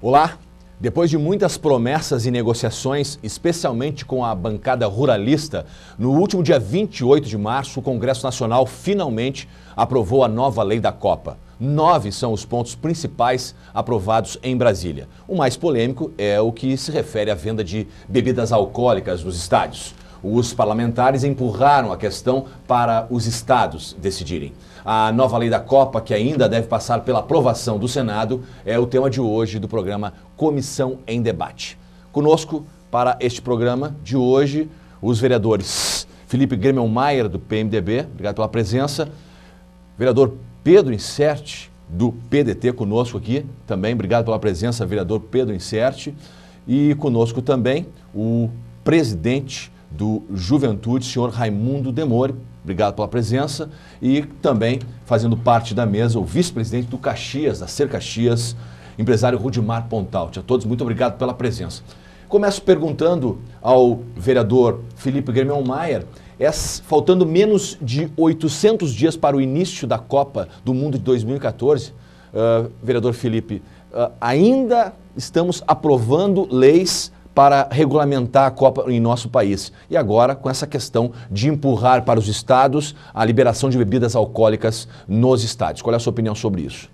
Olá! Depois de muitas promessas e negociações, especialmente com a bancada ruralista, no último dia 28 de março, o Congresso Nacional finalmente aprovou a nova lei da Copa. 9 são os pontos principais aprovados em Brasília. O mais polêmico é o que se refere à venda de bebidas alcoólicas nos estádios. Os parlamentares empurraram a questão para os estados decidirem. A nova lei da Copa, que ainda deve passar pela aprovação do Senado, é o tema de hoje do programa Comissão em Debate. Conosco, para este programa de hoje, os vereadores Felipe Gremelmaier, do PMDB, obrigado pela presença, vereador Pedro Incerti, do PDT, conosco aqui, também, obrigado pela presença, vereador Pedro Incerti, e conosco também o presidente do Juventude, senhor Raimundo Demore, obrigado pela presença, e também fazendo parte da mesa o vice-presidente do Caxias, da Ser Caxias, empresário Rudimar Pontalti. A todos, muito obrigado pela presença. Começo perguntando ao vereador Felipe Gremelmaier, faltando menos de 800 dias para o início da Copa do Mundo de 2014, vereador Felipe, ainda estamos aprovando leis para regulamentar a Copa em nosso país. E agora, com essa questão de empurrar para os estados a liberação de bebidas alcoólicas nos estádios. Qual é a sua opinião sobre isso?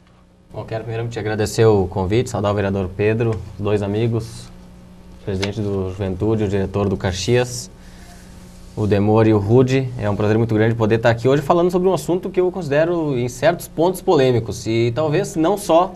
Bom, quero primeiramente te agradecer o convite, saudar o vereador Pedro, dois amigos, o presidente do Juventude, o diretor do Caxias, o Demore e o Rude. É um prazer muito grande poder estar aqui hoje falando sobre um assunto que eu considero em certos pontos polêmicos e talvez não só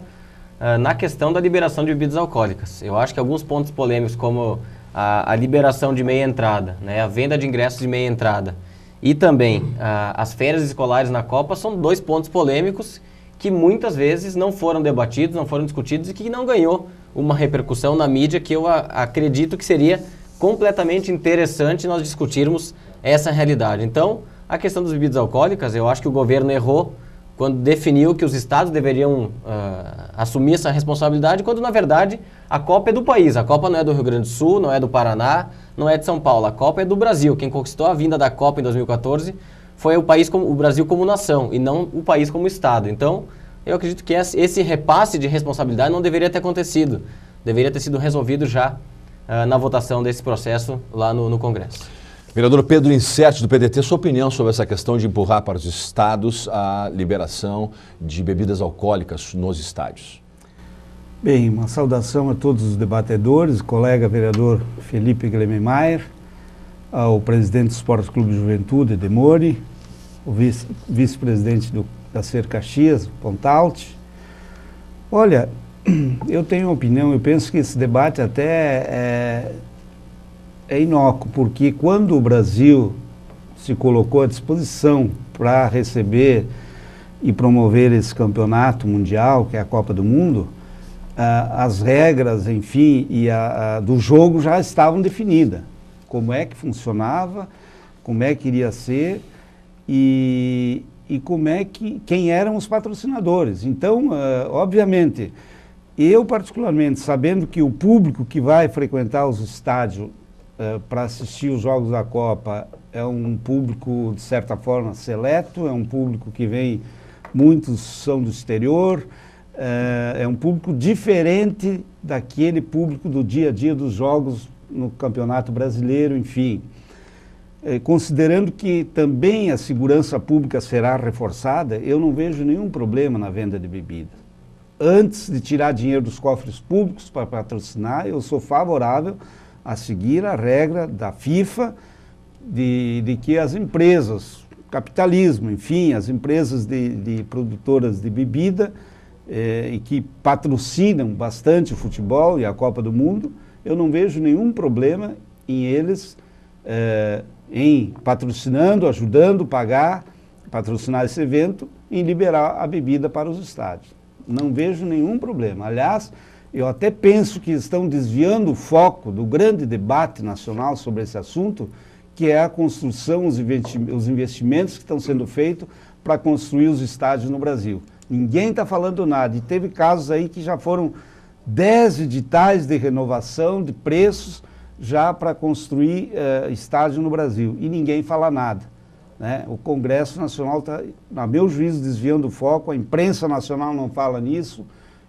na questão da liberação de bebidas alcoólicas. Eu acho que alguns pontos polêmicos, como a liberação de meia entrada, né, a venda de ingressos de meia entrada e também as férias escolares na Copa, são dois pontos polêmicos que muitas vezes não foram debatidos, não foram discutidos e que não ganhou uma repercussão na mídia que eu acredito que seria completamente interessante nós discutirmos essa realidade. Então, a questão das bebidas alcoólicas, eu acho que o governo errou quando definiu que os estados deveriam assumir essa responsabilidade, quando na verdade a Copa é do país. A Copa não é do Rio Grande do Sul, não é do Paraná, não é de São Paulo. A Copa é do Brasil. Quem conquistou a vinda da Copa em 2014 foi o Brasil como nação e não o país como estado. Então, eu acredito que esse repasse de responsabilidade não deveria ter acontecido. Deveria ter sido resolvido já na votação desse processo lá no Congresso. Vereador Pedro Incerti, do PDT, sua opinião sobre essa questão de empurrar para os estados a liberação de bebidas alcoólicas nos estádios? Bem, uma saudação a todos os debatedores, colega vereador Felipe Gremelmaier, ao presidente do Esporte Clube de Juventude, Demore, o vice-presidente da Ser Caxias, Pontalti. Olha, eu tenho uma opinião, eu penso que esse debate até é inócuo, porque quando o Brasil se colocou à disposição para receber e promover esse campeonato mundial, que é a Copa do Mundo, as regras, enfim, do jogo já estavam definidas. Como é que funcionava, como é que iria ser e quem eram os patrocinadores. Então, obviamente, eu particularmente, sabendo que o público que vai frequentar os estádios para assistir os Jogos da Copa é um público, de certa forma, seleto, é um público que vem, muitos são do exterior, é um público diferente daquele público do dia a dia dos jogos no Campeonato Brasileiro, enfim. Considerando que também a segurança pública será reforçada, eu não vejo nenhum problema na venda de bebida. Antes de tirar dinheiro dos cofres públicos para patrocinar, eu sou favorável a seguir a regra da FIFA de que as empresas, capitalismo, enfim, as empresas de produtoras de bebida e que patrocinam bastante o futebol e a Copa do Mundo, eu não vejo nenhum problema em eles em patrocinando, ajudando, patrocinar esse evento e liberar a bebida para os estádios. Não vejo nenhum problema. Aliás, eu até penso que estão desviando o foco do grande debate nacional sobre esse assunto, que é a construção, os investimentos que estão sendo feitos para construir os estádios no Brasil. Ninguém está falando nada. E teve casos aí que já foram 10 editais de renovação de preços já para construir estádio no Brasil. E ninguém fala nada, né? O Congresso Nacional está, a meu juízo, desviando o foco, a imprensa nacional não fala nisso.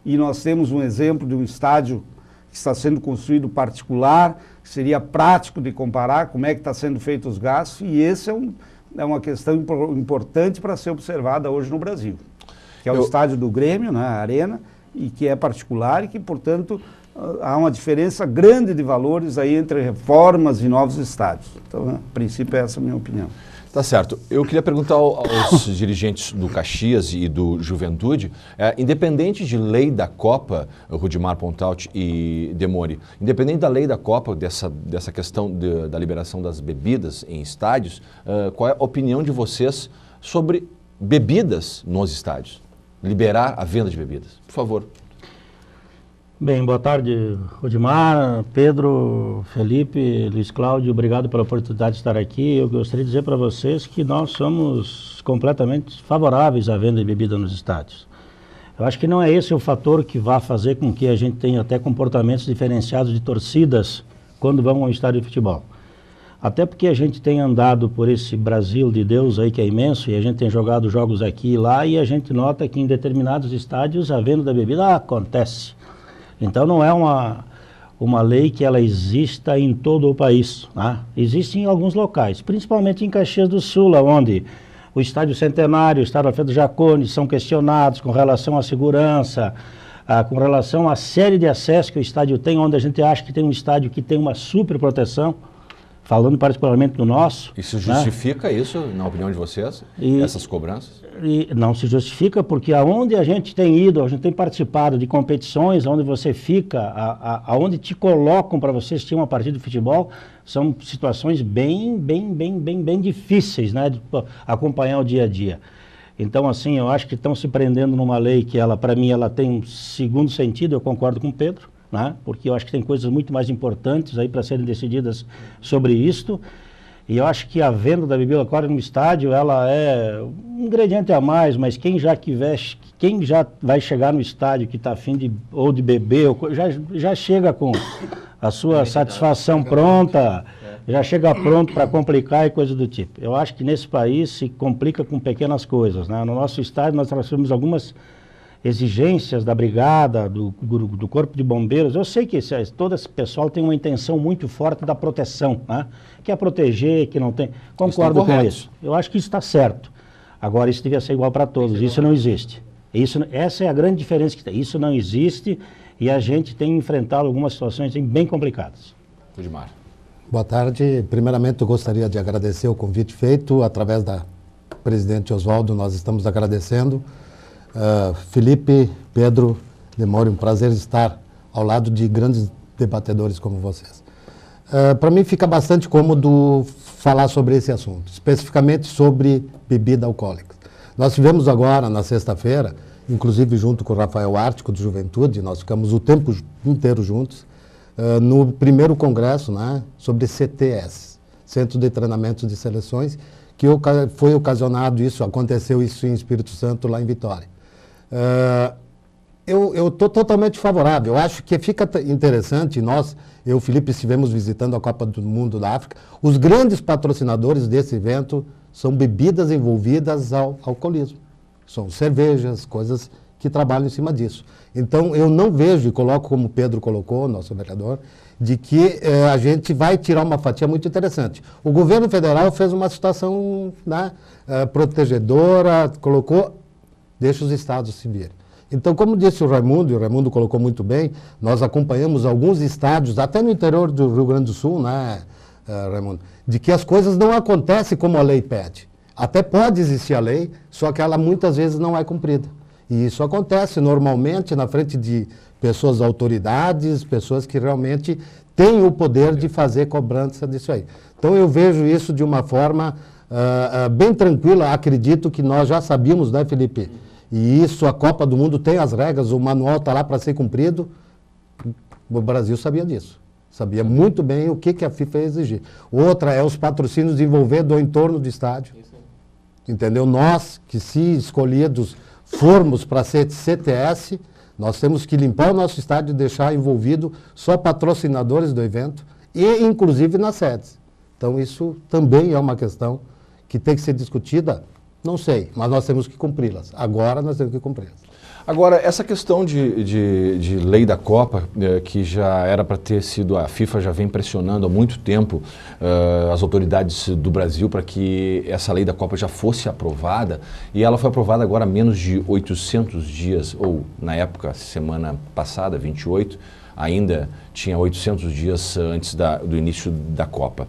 e nós temos um exemplo de um estádio que está sendo construído particular, seria prático de comparar como é que está sendo feito os gastos, e esse é uma questão importante para ser observada hoje no Brasil, que é o estádio do Grêmio, né, a Arena, e que é particular e que, portanto, há uma diferença grande de valores aí entre reformas e novos estádios. Então, né, a princípio, essa é a minha opinião. Tá certo. Eu queria perguntar aos dirigentes do Caxias e do Juventude, independente de lei da Copa, Rudimar Pontalti e Demori, independente da lei da Copa, dessa questão da liberação das bebidas em estádios, qual é a opinião de vocês sobre bebidas nos estádios? Liberar a venda de bebidas, por favor. Bem, boa tarde, Rudimar, Pedro, Felipe, Luiz Cláudio, obrigado pela oportunidade de estar aqui. Eu gostaria de dizer para vocês que nós somos completamente favoráveis à venda de bebida nos estádios. Eu acho que não é esse o fator que vai fazer com que a gente tenha até comportamentos diferenciados de torcidas quando vão ao estádio de futebol. Até porque a gente tem andado por esse Brasil de Deus aí que é imenso, e a gente tem jogado jogos aqui e lá, e a gente nota que em determinados estádios a venda da bebida acontece. Então não é uma lei que ela exista em todo o país, né? Existe em alguns locais, principalmente em Caxias do Sul, onde o Estádio Centenário, o Estádio Alfredo Jaconi são questionados com relação à segurança, com relação à série de acessos que o estádio tem, onde a gente acha que tem um estádio que tem uma super proteção, falando particularmente do nosso. Isso justifica, né? Isso, na opinião de vocês, essas cobranças? E não se justifica, porque aonde a gente tem ido, a gente tem participado de competições, onde você fica, aonde te colocam para você assistir uma partida de futebol, são situações bem difíceis, né, de acompanhar o dia a dia. Então, assim, eu acho que estão se prendendo numa lei que ela, para mim, ela tem um segundo sentido, eu concordo com o Pedro, né, porque eu acho que tem coisas muito mais importantes aí para serem decididas sobre isto. E eu acho que a venda da bebida alcoólica no estádio, ela é um ingrediente a mais, mas quem já vai chegar no estádio que está afim de beber, já chega com a sua satisfação pronta, já chega pronto para complicar e coisa do tipo. Eu acho que nesse país se complica com pequenas coisas, né? No nosso estádio nós temos algumas exigências da brigada, do corpo de bombeiros. Eu sei que todo esse pessoal tem uma intenção muito forte da proteção, né? Quer proteger, que não tem... Concordo com isso. Eu acho que isso está certo. Agora, isso devia ser igual para todos. Isso não existe. Essa é a grande diferença que tem. Isso não existe e a gente tem enfrentado algumas situações bem complicadas. Rudimar. Boa tarde. Primeiramente, eu gostaria de agradecer o convite feito através da presidente Oswaldo. Nós estamos agradecendo. Felipe, Pedro, Demori, um prazer estar ao lado de grandes debatedores como vocês. Para mim fica bastante cômodo falar sobre esse assunto, especificamente sobre bebida alcoólica. Nós tivemos agora, na sexta-feira, inclusive junto com o Rafael Ártico, do Juventude, nós ficamos o tempo inteiro juntos, no primeiro congresso, né, sobre CTS, Centro de Treinamento de Seleções, que foi ocasionado aconteceu isso em Espírito Santo, lá em Vitória. Eu estou totalmente favorável. Eu acho que fica interessante, eu e o Felipe estivemos visitando a Copa do Mundo da África, os grandes patrocinadores desse evento são bebidas envolvidas ao alcoolismo. São cervejas, coisas que trabalham em cima disso. Então, eu não vejo, e coloco como o Pedro colocou, nosso vereador, de que a gente vai tirar uma fatia muito interessante. O governo federal fez uma situação, né, protegedora, deixa os estados se virem. Então, como disse o Raimundo, e o Raimundo colocou muito bem, nós acompanhamos alguns estádios, até no interior do Rio Grande do Sul, né, Raimundo, de que as coisas não acontecem como a lei pede. Até pode existir a lei, só que ela muitas vezes não é cumprida. E isso acontece normalmente na frente de pessoas, autoridades, pessoas que realmente têm o poder de fazer cobrança disso aí. Então, eu vejo isso de uma forma bem tranquila. Acredito que nós já sabíamos, né, Felipe? E isso, a Copa do Mundo tem as regras, o manual está lá para ser cumprido. O Brasil sabia disso. Sabia muito bem o que a FIFA ia exigir. Outra é os patrocínios envolvendo o entorno do estádio. Entendeu? Nós, que se escolhidos formos para ser CTS, nós temos que limpar o nosso estádio e deixar envolvido só patrocinadores do evento e inclusive nas sedes. Então isso também é uma questão que tem que ser discutida. Não sei, mas nós temos que cumpri-las. Agora nós temos que cumpri-las. Agora, essa questão de lei da Copa, que já era para ter sido, a FIFA já vem pressionando há muito tempo as autoridades do Brasil para que essa lei da Copa já fosse aprovada, e ela foi aprovada agora há menos de 800 dias, ou na época, semana passada, 28, ainda tinha 800 dias antes do início da Copa.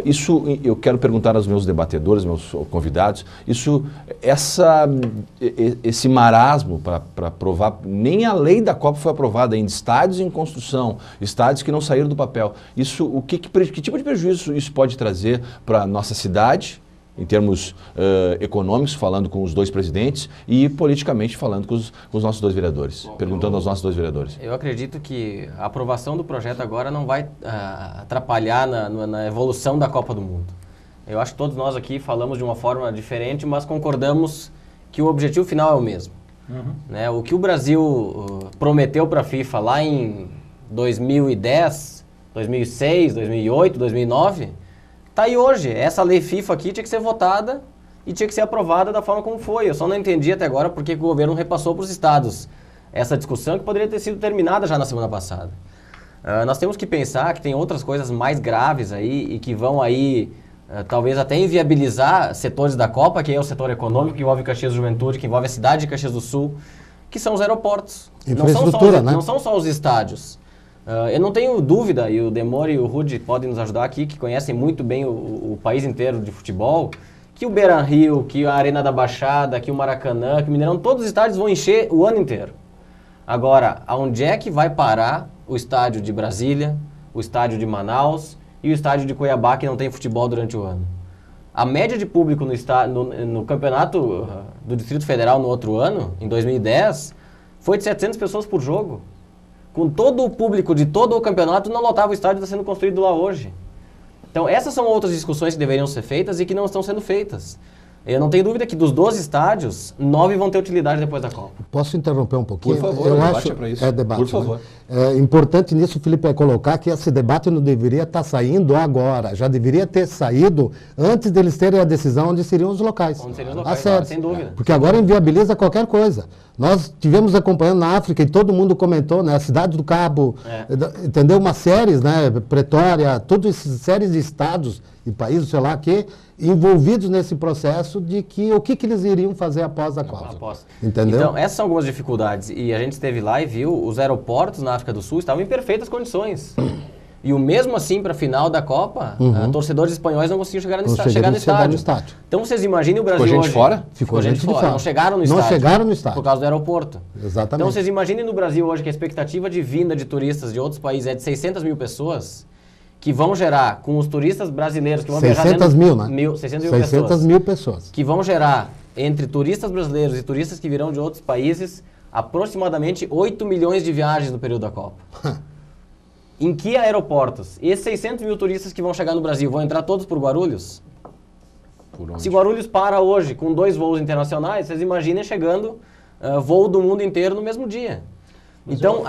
Isso eu quero perguntar aos meus debatedores, meus convidados, esse marasmo para aprovar, nem a lei da Copa foi aprovada ainda, estádios em construção, estádios que não saíram do papel. Isso, que tipo de prejuízo isso pode trazer para a nossa cidade, em termos econômicos, falando com os dois presidentes, e politicamente falando com os nossos dois vereadores, perguntando aos nossos dois vereadores? Eu acredito que a aprovação do projeto agora não vai atrapalhar na evolução da Copa do Mundo. Eu acho que todos nós aqui falamos de uma forma diferente, mas concordamos que o objetivo final é o mesmo. Né? O que o Brasil prometeu para a FIFA lá em 2010, 2006, 2008, 2009... Tá aí hoje, essa lei FIFA aqui tinha que ser votada e tinha que ser aprovada da forma como foi. Eu só não entendi até agora porque o governo repassou para os estados essa discussão que poderia ter sido terminada já na semana passada. Nós temos que pensar que tem outras coisas mais graves aí e que vão aí talvez até inviabilizar setores da Copa, que é o setor econômico, que envolve Caxias do Juventude, que envolve a cidade de Caxias do Sul, que são os aeroportos. Infraestrutura, não são só os estádios. Eu não tenho dúvida, e o Demore e o Rudy podem nos ajudar aqui, que conhecem muito bem o país inteiro de futebol, que o Beira-Rio, que a Arena da Baixada, que o Maracanã, que o Mineirão, todos os estádios vão encher o ano inteiro. Agora, aonde é que vai parar o estádio de Brasília, o estádio de Manaus e o estádio de Cuiabá, que não tem futebol durante o ano? A média de público no campeonato do Distrito Federal no outro ano, em 2010, foi de 700 pessoas por jogo. Com todo o público de todo o campeonato, não lotava o estádio que está sendo construído lá hoje. Então, essas são outras discussões que deveriam ser feitas e que não estão sendo feitas. Eu não tenho dúvida que dos 12 estádios, 9 vão ter utilidade depois da Copa. Posso interromper um pouquinho? Por favor, eu debate acho, é para isso. É debate, por favor. Né? É importante nisso, Felipe, é colocar que esse debate não deveria estar saindo agora. Já deveria ter saído antes deles terem a decisão onde seriam os locais. Onde seriam os locais, claro, sem dúvida. Porque agora inviabiliza qualquer coisa. Nós tivemos acompanhando na África e todo mundo comentou, né? A Cidade do Cabo, entendeu? Umas séries, né? Pretória, todas essas séries de estados e países, sei lá, que envolvidos nesse processo de que o que eles iriam fazer após a Copa. Entendeu? Então, essas são algumas dificuldades. E a gente esteve lá e viu, os aeroportos na África do Sul estavam em perfeitas condições. E o mesmo assim, para a final da Copa, torcedores espanhóis não conseguiam chegar no estádio. Então vocês imaginem o Brasil hoje... Ficou gente fora? Ficou gente fora. Não chegaram no estádio. Por causa do aeroporto. Exatamente. Então vocês imaginem no Brasil hoje que a expectativa de vinda de turistas de outros países é de 600 mil pessoas, que vão gerar, com os turistas brasileiros que vão 600 mil, né? 600 mil pessoas. Que vão gerar, entre turistas brasileiros e turistas que virão de outros países, aproximadamente 8 milhões de viagens no período da Copa. Em que aeroportos? Esses 600 mil turistas que vão chegar no Brasil vão entrar todos por Guarulhos? Por onde? Se Guarulhos para hoje com 2 voos internacionais, vocês imaginem chegando voo do mundo inteiro no mesmo dia. Então,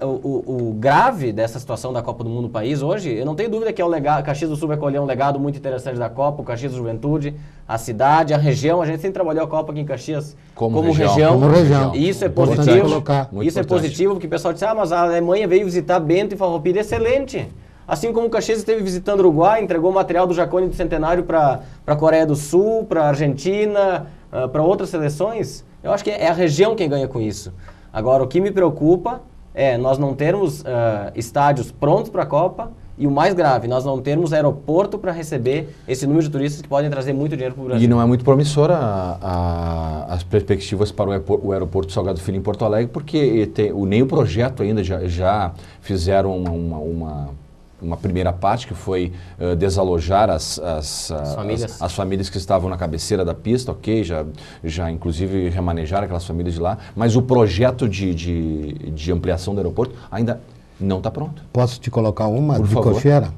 o grave dessa situação da Copa do Mundo no país hoje, eu não tenho dúvida que Caxias do Sul vai colher um legado muito interessante da Copa, o Caxias do Juventude, a cidade, a região. A gente sempre trabalhou a Copa aqui em Caxias como região. E isso é positivo. Isso é positivo, porque o pessoal disse, mas a Alemanha veio visitar Bento e Farroupilha, excelente. Assim como o Caxias esteve visitando o Uruguai, entregou material do Jacone do Centenário para a Coreia do Sul, para a Argentina, para outras seleções. Eu acho que é a região quem ganha com isso. Agora, o que me preocupa é nós não termos estádios prontos para a Copa e o mais grave, nós não termos aeroporto para receber esse número de turistas que podem trazer muito dinheiro para o Brasil. E não é muito promissora as perspectivas para o aeroporto Salgado Filho em Porto Alegre, porque nem o projeto ainda já fizeram uma primeira parte, que foi desalojar as famílias que estavam na cabeceira da pista, ok, já inclusive remanejaram aquelas famílias de lá, mas o projeto de ampliação do aeroporto ainda não está pronto. Posso te colocar uma de cocheira?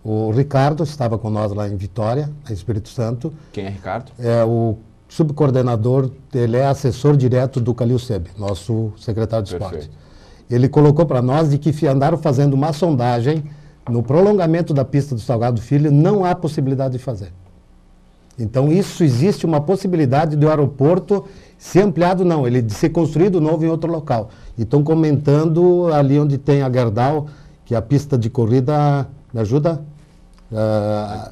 O Ricardo estava com nós lá em Vitória, em Espírito Santo. Quem é Ricardo? É o subcoordenador, ele é assessor direto do Calil Sebe, nosso secretário de esporte. Ele colocou para nós de que andaram fazendo uma sondagem no prolongamento da pista do Salgado Filho, não há possibilidade de fazer. Então isso existe uma possibilidade do aeroporto ser ampliado, não, ele de ser construído novo em outro local. E estão comentando ali onde tem a Gerdau, que é a pista de corrida, me ajuda?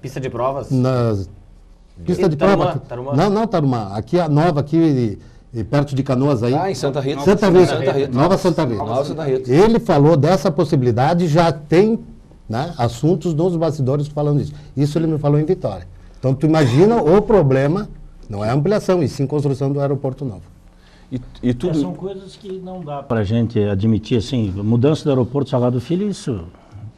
Pista de provas? Pista de prova. Não, Tarumã. Aqui a nova, aqui perto de Canoas aí. Em Santa Rita. Santa Rita. Nova Santa Rita. Nova Santa Rita. Ele falou dessa possibilidade, já tem, né, assuntos nos bastidores falando isso. Isso ele me falou em Vitória. Então tu imagina o problema, não é ampliação, e sim construção do aeroporto novo. E tudo... São coisas que não dá para a gente admitir, assim, mudança do aeroporto Salgado Filho, isso,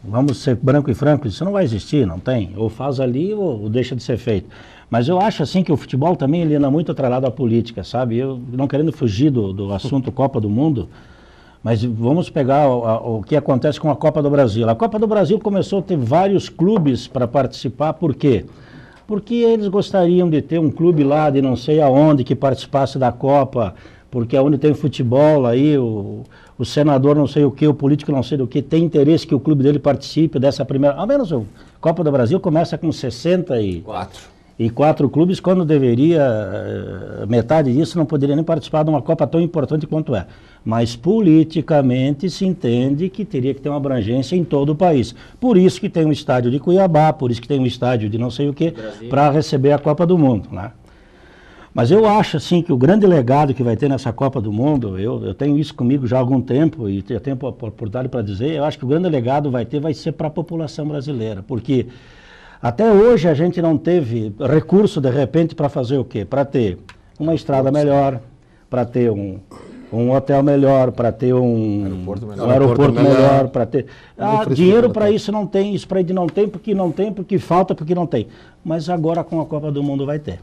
vamos ser branco e franco, isso não vai existir, não tem. Ou faz ali ou deixa de ser feito. Mas eu acho assim que o futebol também ele anda muito atrelado à política, sabe? Eu não querendo fugir do assunto Copa do Mundo, mas vamos pegar o que acontece com a Copa do Brasil. A Copa do Brasil começou a ter vários clubes para participar, por quê? Porque eles gostariam de ter um clube lá de não sei aonde que participasse da Copa, porque onde tem futebol aí, o senador não sei o que, o político não sei do que, tem interesse que o clube dele participe dessa primeira... Ao menos a Copa do Brasil começa com 64 clubes, quando deveria, metade disso não poderia nem participar de uma Copa tão importante quanto é. Mas politicamente se entende que teria que ter uma abrangência em todo o país. Por isso que tem um estádio de Cuiabá, por isso que tem um estádio de não sei o que, para receber a Copa do Mundo, né? Mas eu acho assim que o grande legado que vai ter nessa Copa do Mundo, eu tenho isso comigo já há algum tempo e já tenho oportunidade para dizer, eu acho que o grande legado vai ser para a população brasileira, porque até hoje a gente não teve recurso de repente para fazer o quê? Para ter uma estrada melhor, para ter um hotel melhor, para ter um aeroporto melhor, para ter... dinheiro para isso não tem, isso para ele não tem, porque falta, porque não tem. Mas agora com a Copa do Mundo vai ter.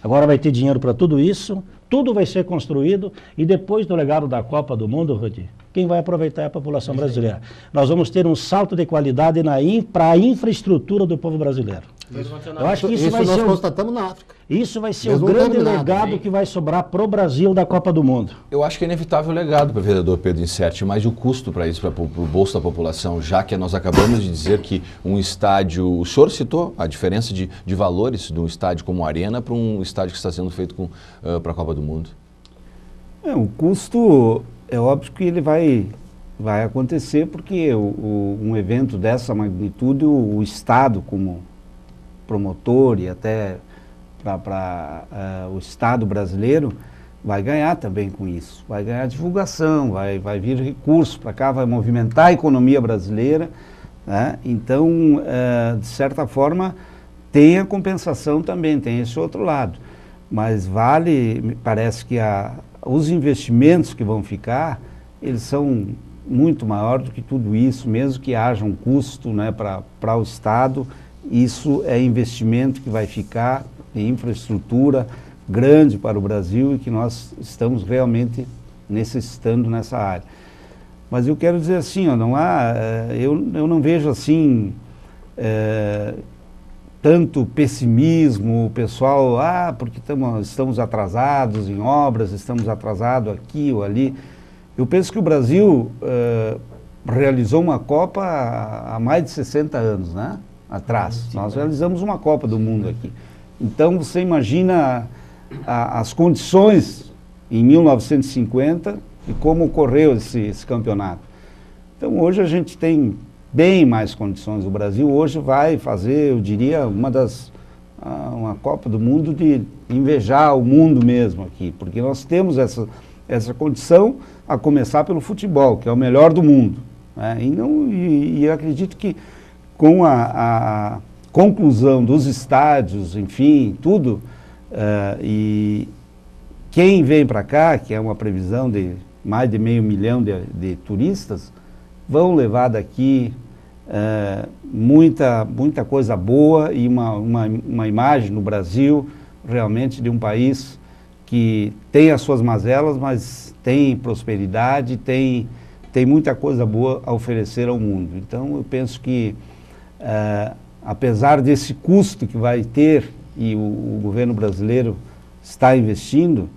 Agora vai ter dinheiro para tudo isso, tudo vai ser construído e depois do legado da Copa do Mundo, Rudi, quem vai aproveitar é a população brasileira. Nós vamos ter um salto de qualidade para a infraestrutura do povo brasileiro. Eu acho que isso vai nós ser constatamos na África. Isso vai ser o grande legado que vai sobrar para o Brasil da Copa do Mundo. Eu acho que é inevitável o legado para o vereador Pedro Incerti, mas o custo para isso, para o bolso da população, já que nós acabamos de dizer que um estádio, o senhor citou a diferença de valores de um estádio como a Arena para um estádio que está sendo feito para a Copa do Mundo. O custo, é óbvio que ele vai acontecer, porque um evento dessa magnitude, o Estado como promotor e até para o Estado brasileiro vai ganhar também com isso, vai ganhar divulgação, vai vir recurso para cá, vai movimentar a economia brasileira, né? Então, de certa forma, tem a compensação também, tem esse outro lado, mas me parece que os investimentos que vão ficar, eles são muito maiores do que tudo isso, mesmo que haja um custo, né, para o Estado. Isso é investimento que vai ficar em infraestrutura grande para o Brasil e que nós estamos realmente necessitando nessa área. Mas eu quero dizer assim, eu não vejo assim tanto pessimismo, o pessoal, porque estamos atrasados em obras, estamos atrasados aqui ou ali. Eu penso que o Brasil realizou uma Copa há mais de 60 anos, né? Atrás. Nós realizamos uma Copa do Mundo aqui. Então você imagina as condições em 1950 e como ocorreu esse campeonato. Então hoje a gente tem bem mais condições. O Brasil hoje vai fazer, eu diria, uma Copa do Mundo de invejar o mundo mesmo aqui, porque nós temos essa condição, a começar pelo futebol, que é o melhor do mundo, né? E eu acredito que com a conclusão dos estádios, enfim, tudo, e quem vem para cá, que é uma previsão de mais de 500 mil de turistas, vão levar daqui muita coisa boa e uma imagem no Brasil realmente de um país que tem as suas mazelas, mas tem prosperidade, tem muita coisa boa a oferecer ao mundo. Então eu penso que apesar desse custo que vai ter e o governo brasileiro está investindo,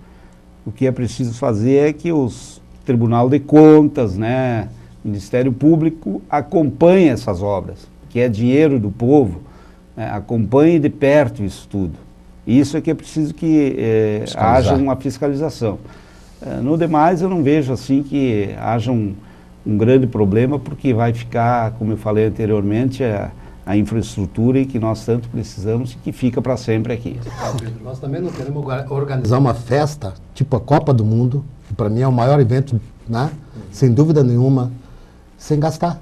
o que é preciso fazer é que os Tribunal de Contas, né, Ministério Público acompanhe essas obras, que é dinheiro do povo, né, acompanhe de perto isso tudo, Isso é que é preciso que haja uma fiscalização. No demais, eu não vejo assim que haja um grande problema, porque vai ficar, como eu falei anteriormente, a infraestrutura e que nós tanto precisamos e que fica para sempre aqui. Nós também não queremos organizar uma festa, tipo a Copa do Mundo, que para mim é o maior evento, né? Sem dúvida nenhuma, sem gastar.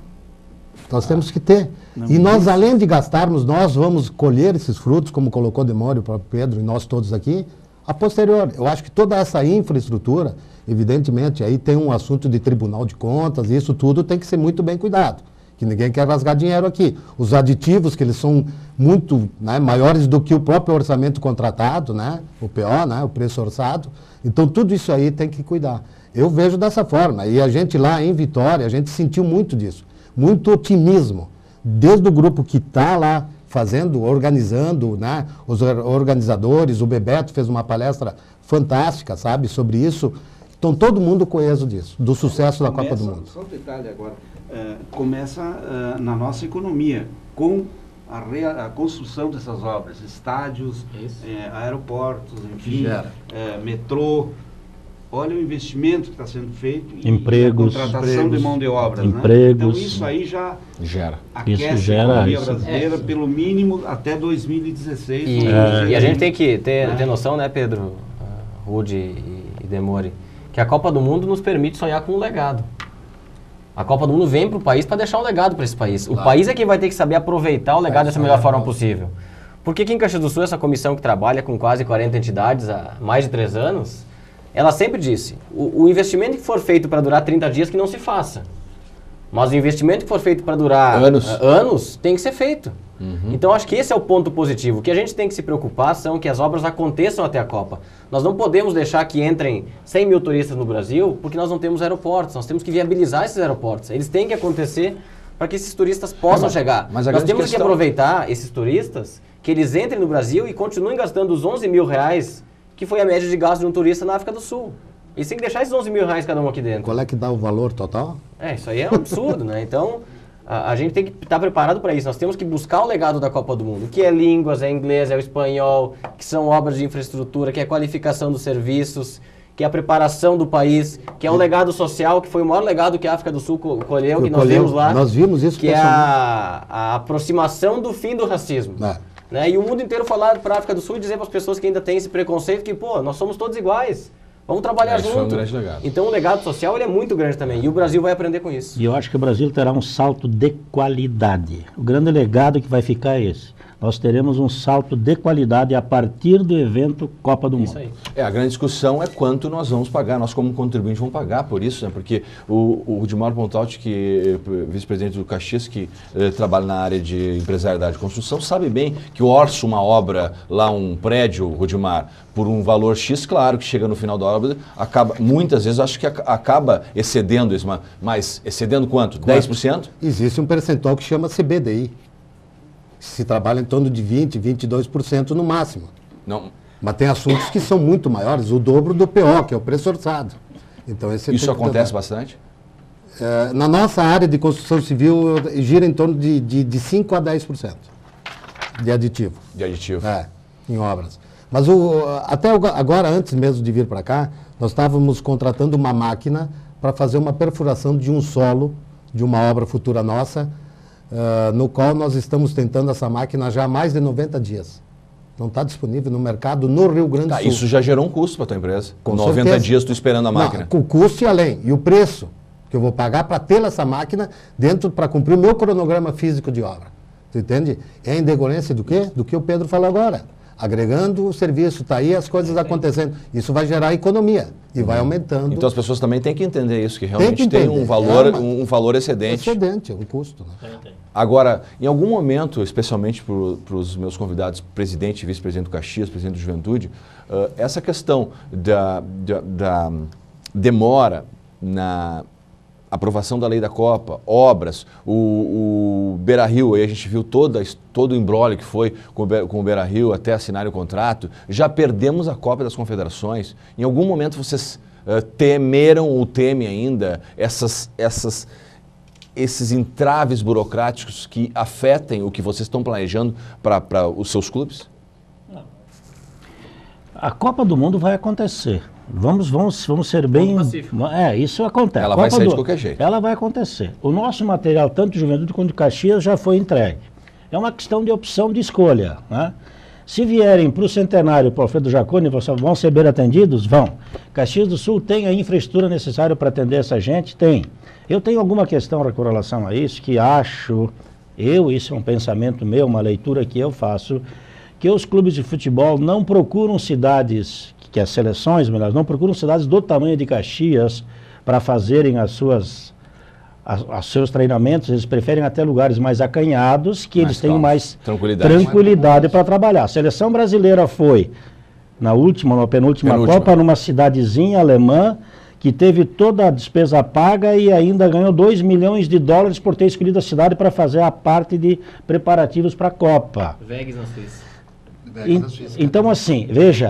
Nós temos que ter. E nós, além de gastarmos, nós vamos colher esses frutos, como colocou Demório, o próprio Pedro e nós todos aqui, a posterior. Eu acho que toda essa infraestrutura, evidentemente, aí tem um assunto de Tribunal de Contas, e isso tudo tem que ser muito bem cuidado, que ninguém quer rasgar dinheiro aqui. Os aditivos, que eles são muito, né, maiores do que o próprio orçamento contratado, né, o PO, né, o preço orçado. Então, tudo isso aí tem que cuidar. Eu vejo dessa forma. E a gente lá em Vitória, a gente sentiu muito disso. Muito otimismo. Desde o grupo que está lá fazendo, organizando, né, os organizadores, o Bebeto fez uma palestra fantástica, sabe, sobre isso. Então, todo mundo coeso disso, do sucesso da Copa do Mundo. Só um detalhe agora. Começa na nossa economia, com a construção dessas obras, estádios, aeroportos, enfim, metrô. Olha o investimento que está sendo feito, empregos, a contratação de mão de obra, empregos, né? Então isso aí já aquece isso gera, a economia brasileira pelo mínimo até 2016. E a gente tem que ter noção, né, Pedro, Rudy e Demori, que a Copa do Mundo nos permite sonhar com um legado. A Copa do Mundo vem para o país para deixar um legado para esse país. O país é quem vai ter que saber aproveitar o legado dessa melhor forma possível. Porque aqui em Caxias do Sul, essa comissão que trabalha com quase 40 entidades há mais de 3 anos, ela sempre disse, o investimento que for feito para durar 30 dias, que não se faça. Mas o investimento que for feito para durar anos, tem que ser feito. Então, acho que esse é o ponto positivo. O que a gente tem que se preocupar são que as obras aconteçam até a Copa. Nós não podemos deixar que entrem 100 mil turistas no Brasil, porque nós não temos aeroportos. Nós temos que viabilizar esses aeroportos. Eles têm que acontecer para que esses turistas possam chegar. Nós temos que aproveitar esses turistas, que eles entrem no Brasil e continuem gastando os 11 mil reais, que foi a média de gasto de um turista na África do Sul. Eles têm que deixar esses 11 mil reais cada um aqui dentro. Qual é que dá o valor total? Isso aí é um absurdo, né? Então, a gente tem que estar preparado para isso. Nós temos que buscar o legado da Copa do Mundo, que é línguas, é inglês, é o espanhol, que são obras de infraestrutura, que é a qualificação dos serviços, que é a preparação do país, que é um legado social, que foi o maior legado que a África do Sul colheu, que nós vimos lá. Nós vimos isso. Que é a aproximação do fim do racismo. Né? E o mundo inteiro foi lá para a África do Sul e dizer para as pessoas que ainda têm esse preconceito que, nós somos todos iguais. Vamos trabalhar junto. Foi um grande legado. Então o legado social ele é muito grande também. E o Brasil vai aprender com isso. E eu acho que o Brasil terá um salto de qualidade. O grande legado que vai ficar é esse. Nós teremos um salto de qualidade a partir do evento Copa do Mundo. Isso aí. A grande discussão é quanto nós vamos pagar, nós como contribuintes vamos pagar por isso, né? Porque o Rudimar Pontalti, que é vice-presidente do Caxias, que trabalha na área de empresariedade e construção, sabe bem que orça uma obra, lá um prédio, Rudimar, por um valor X, claro que chega no final da obra, acaba, muitas vezes acho que acaba excedendo isso, mas excedendo quanto? 10%? Existe um percentual que chama CBDI. Se trabalha em torno de 20%, 22% no máximo. Não. Mas tem assuntos que são muito maiores, o dobro do PO, que é o preço orçado. Então, isso acontece bastante? Na nossa área de construção civil, gira em torno de 5% a 10% de aditivo. De aditivo. Em obras. Mas até agora, antes mesmo de vir para cá, nós estávamos contratando uma máquina para fazer uma perfuração de um solo de uma obra futura nossa, no qual nós estamos tentando essa máquina já há mais de 90 dias. Não está disponível no mercado no Rio Grande do Sul. Isso já gerou um custo para a tua empresa? Com 90 certeza. dias tu esperando a máquina? Com o custo e além. E o preço que eu vou pagar para ter essa máquina dentro, para cumprir o meu cronograma físico de obra. Tu entende? É em decorrência do quê? Do que o Pedro falou agora. Agregando o serviço, está aí as coisas acontecendo. Isso vai gerar economia e vai aumentando. Então as pessoas também têm que entender isso, que realmente tem um valor excedente. Excedente, é um custo. Né? Agora, em algum momento, especialmente para os meus convidados, presidente e vice-presidente do Caxias, presidente do Juventude, essa questão da demora na aprovação da lei da Copa, obras, o Beira-Rio, aí a gente viu todo o imbróglio que foi com o Beira-Rio até assinar o contrato, já perdemos a Copa das Confederações. Em algum momento vocês temeram ou temem ainda esses entraves burocráticos que afetem o que vocês estão planejando para os seus clubes? A Copa do Mundo vai acontecer. Vamos ser bem... isso acontece. Ela vai sair de qualquer jeito. Ela vai acontecer. O nosso material, tanto de Juventude quanto de Caxias, já foi entregue. É uma questão de opção de escolha, né? Se vierem para o Centenário, para o Alfredo Jaconi, vão ser bem atendidos? Vão. Caxias do Sul tem a infraestrutura necessária para atender essa gente? Tem. Eu tenho alguma questão com relação a isso, que acho, isso é um pensamento meu, uma leitura que eu faço, que os clubes de futebol não procuram cidades, que as seleções, melhor, não procuram cidades do tamanho de Caxias para fazerem seus treinamentos. Eles preferem até lugares mais acanhados, que eles tenham mais tranquilidade para trabalhar. A seleção brasileira foi, na penúltima Copa, numa cidadezinha alemã, que teve toda a despesa paga e ainda ganhou $2 milhões por ter escolhido a cidade para fazer a parte de preparativos para a Copa. Vegas na Suíça. Então, assim, veja,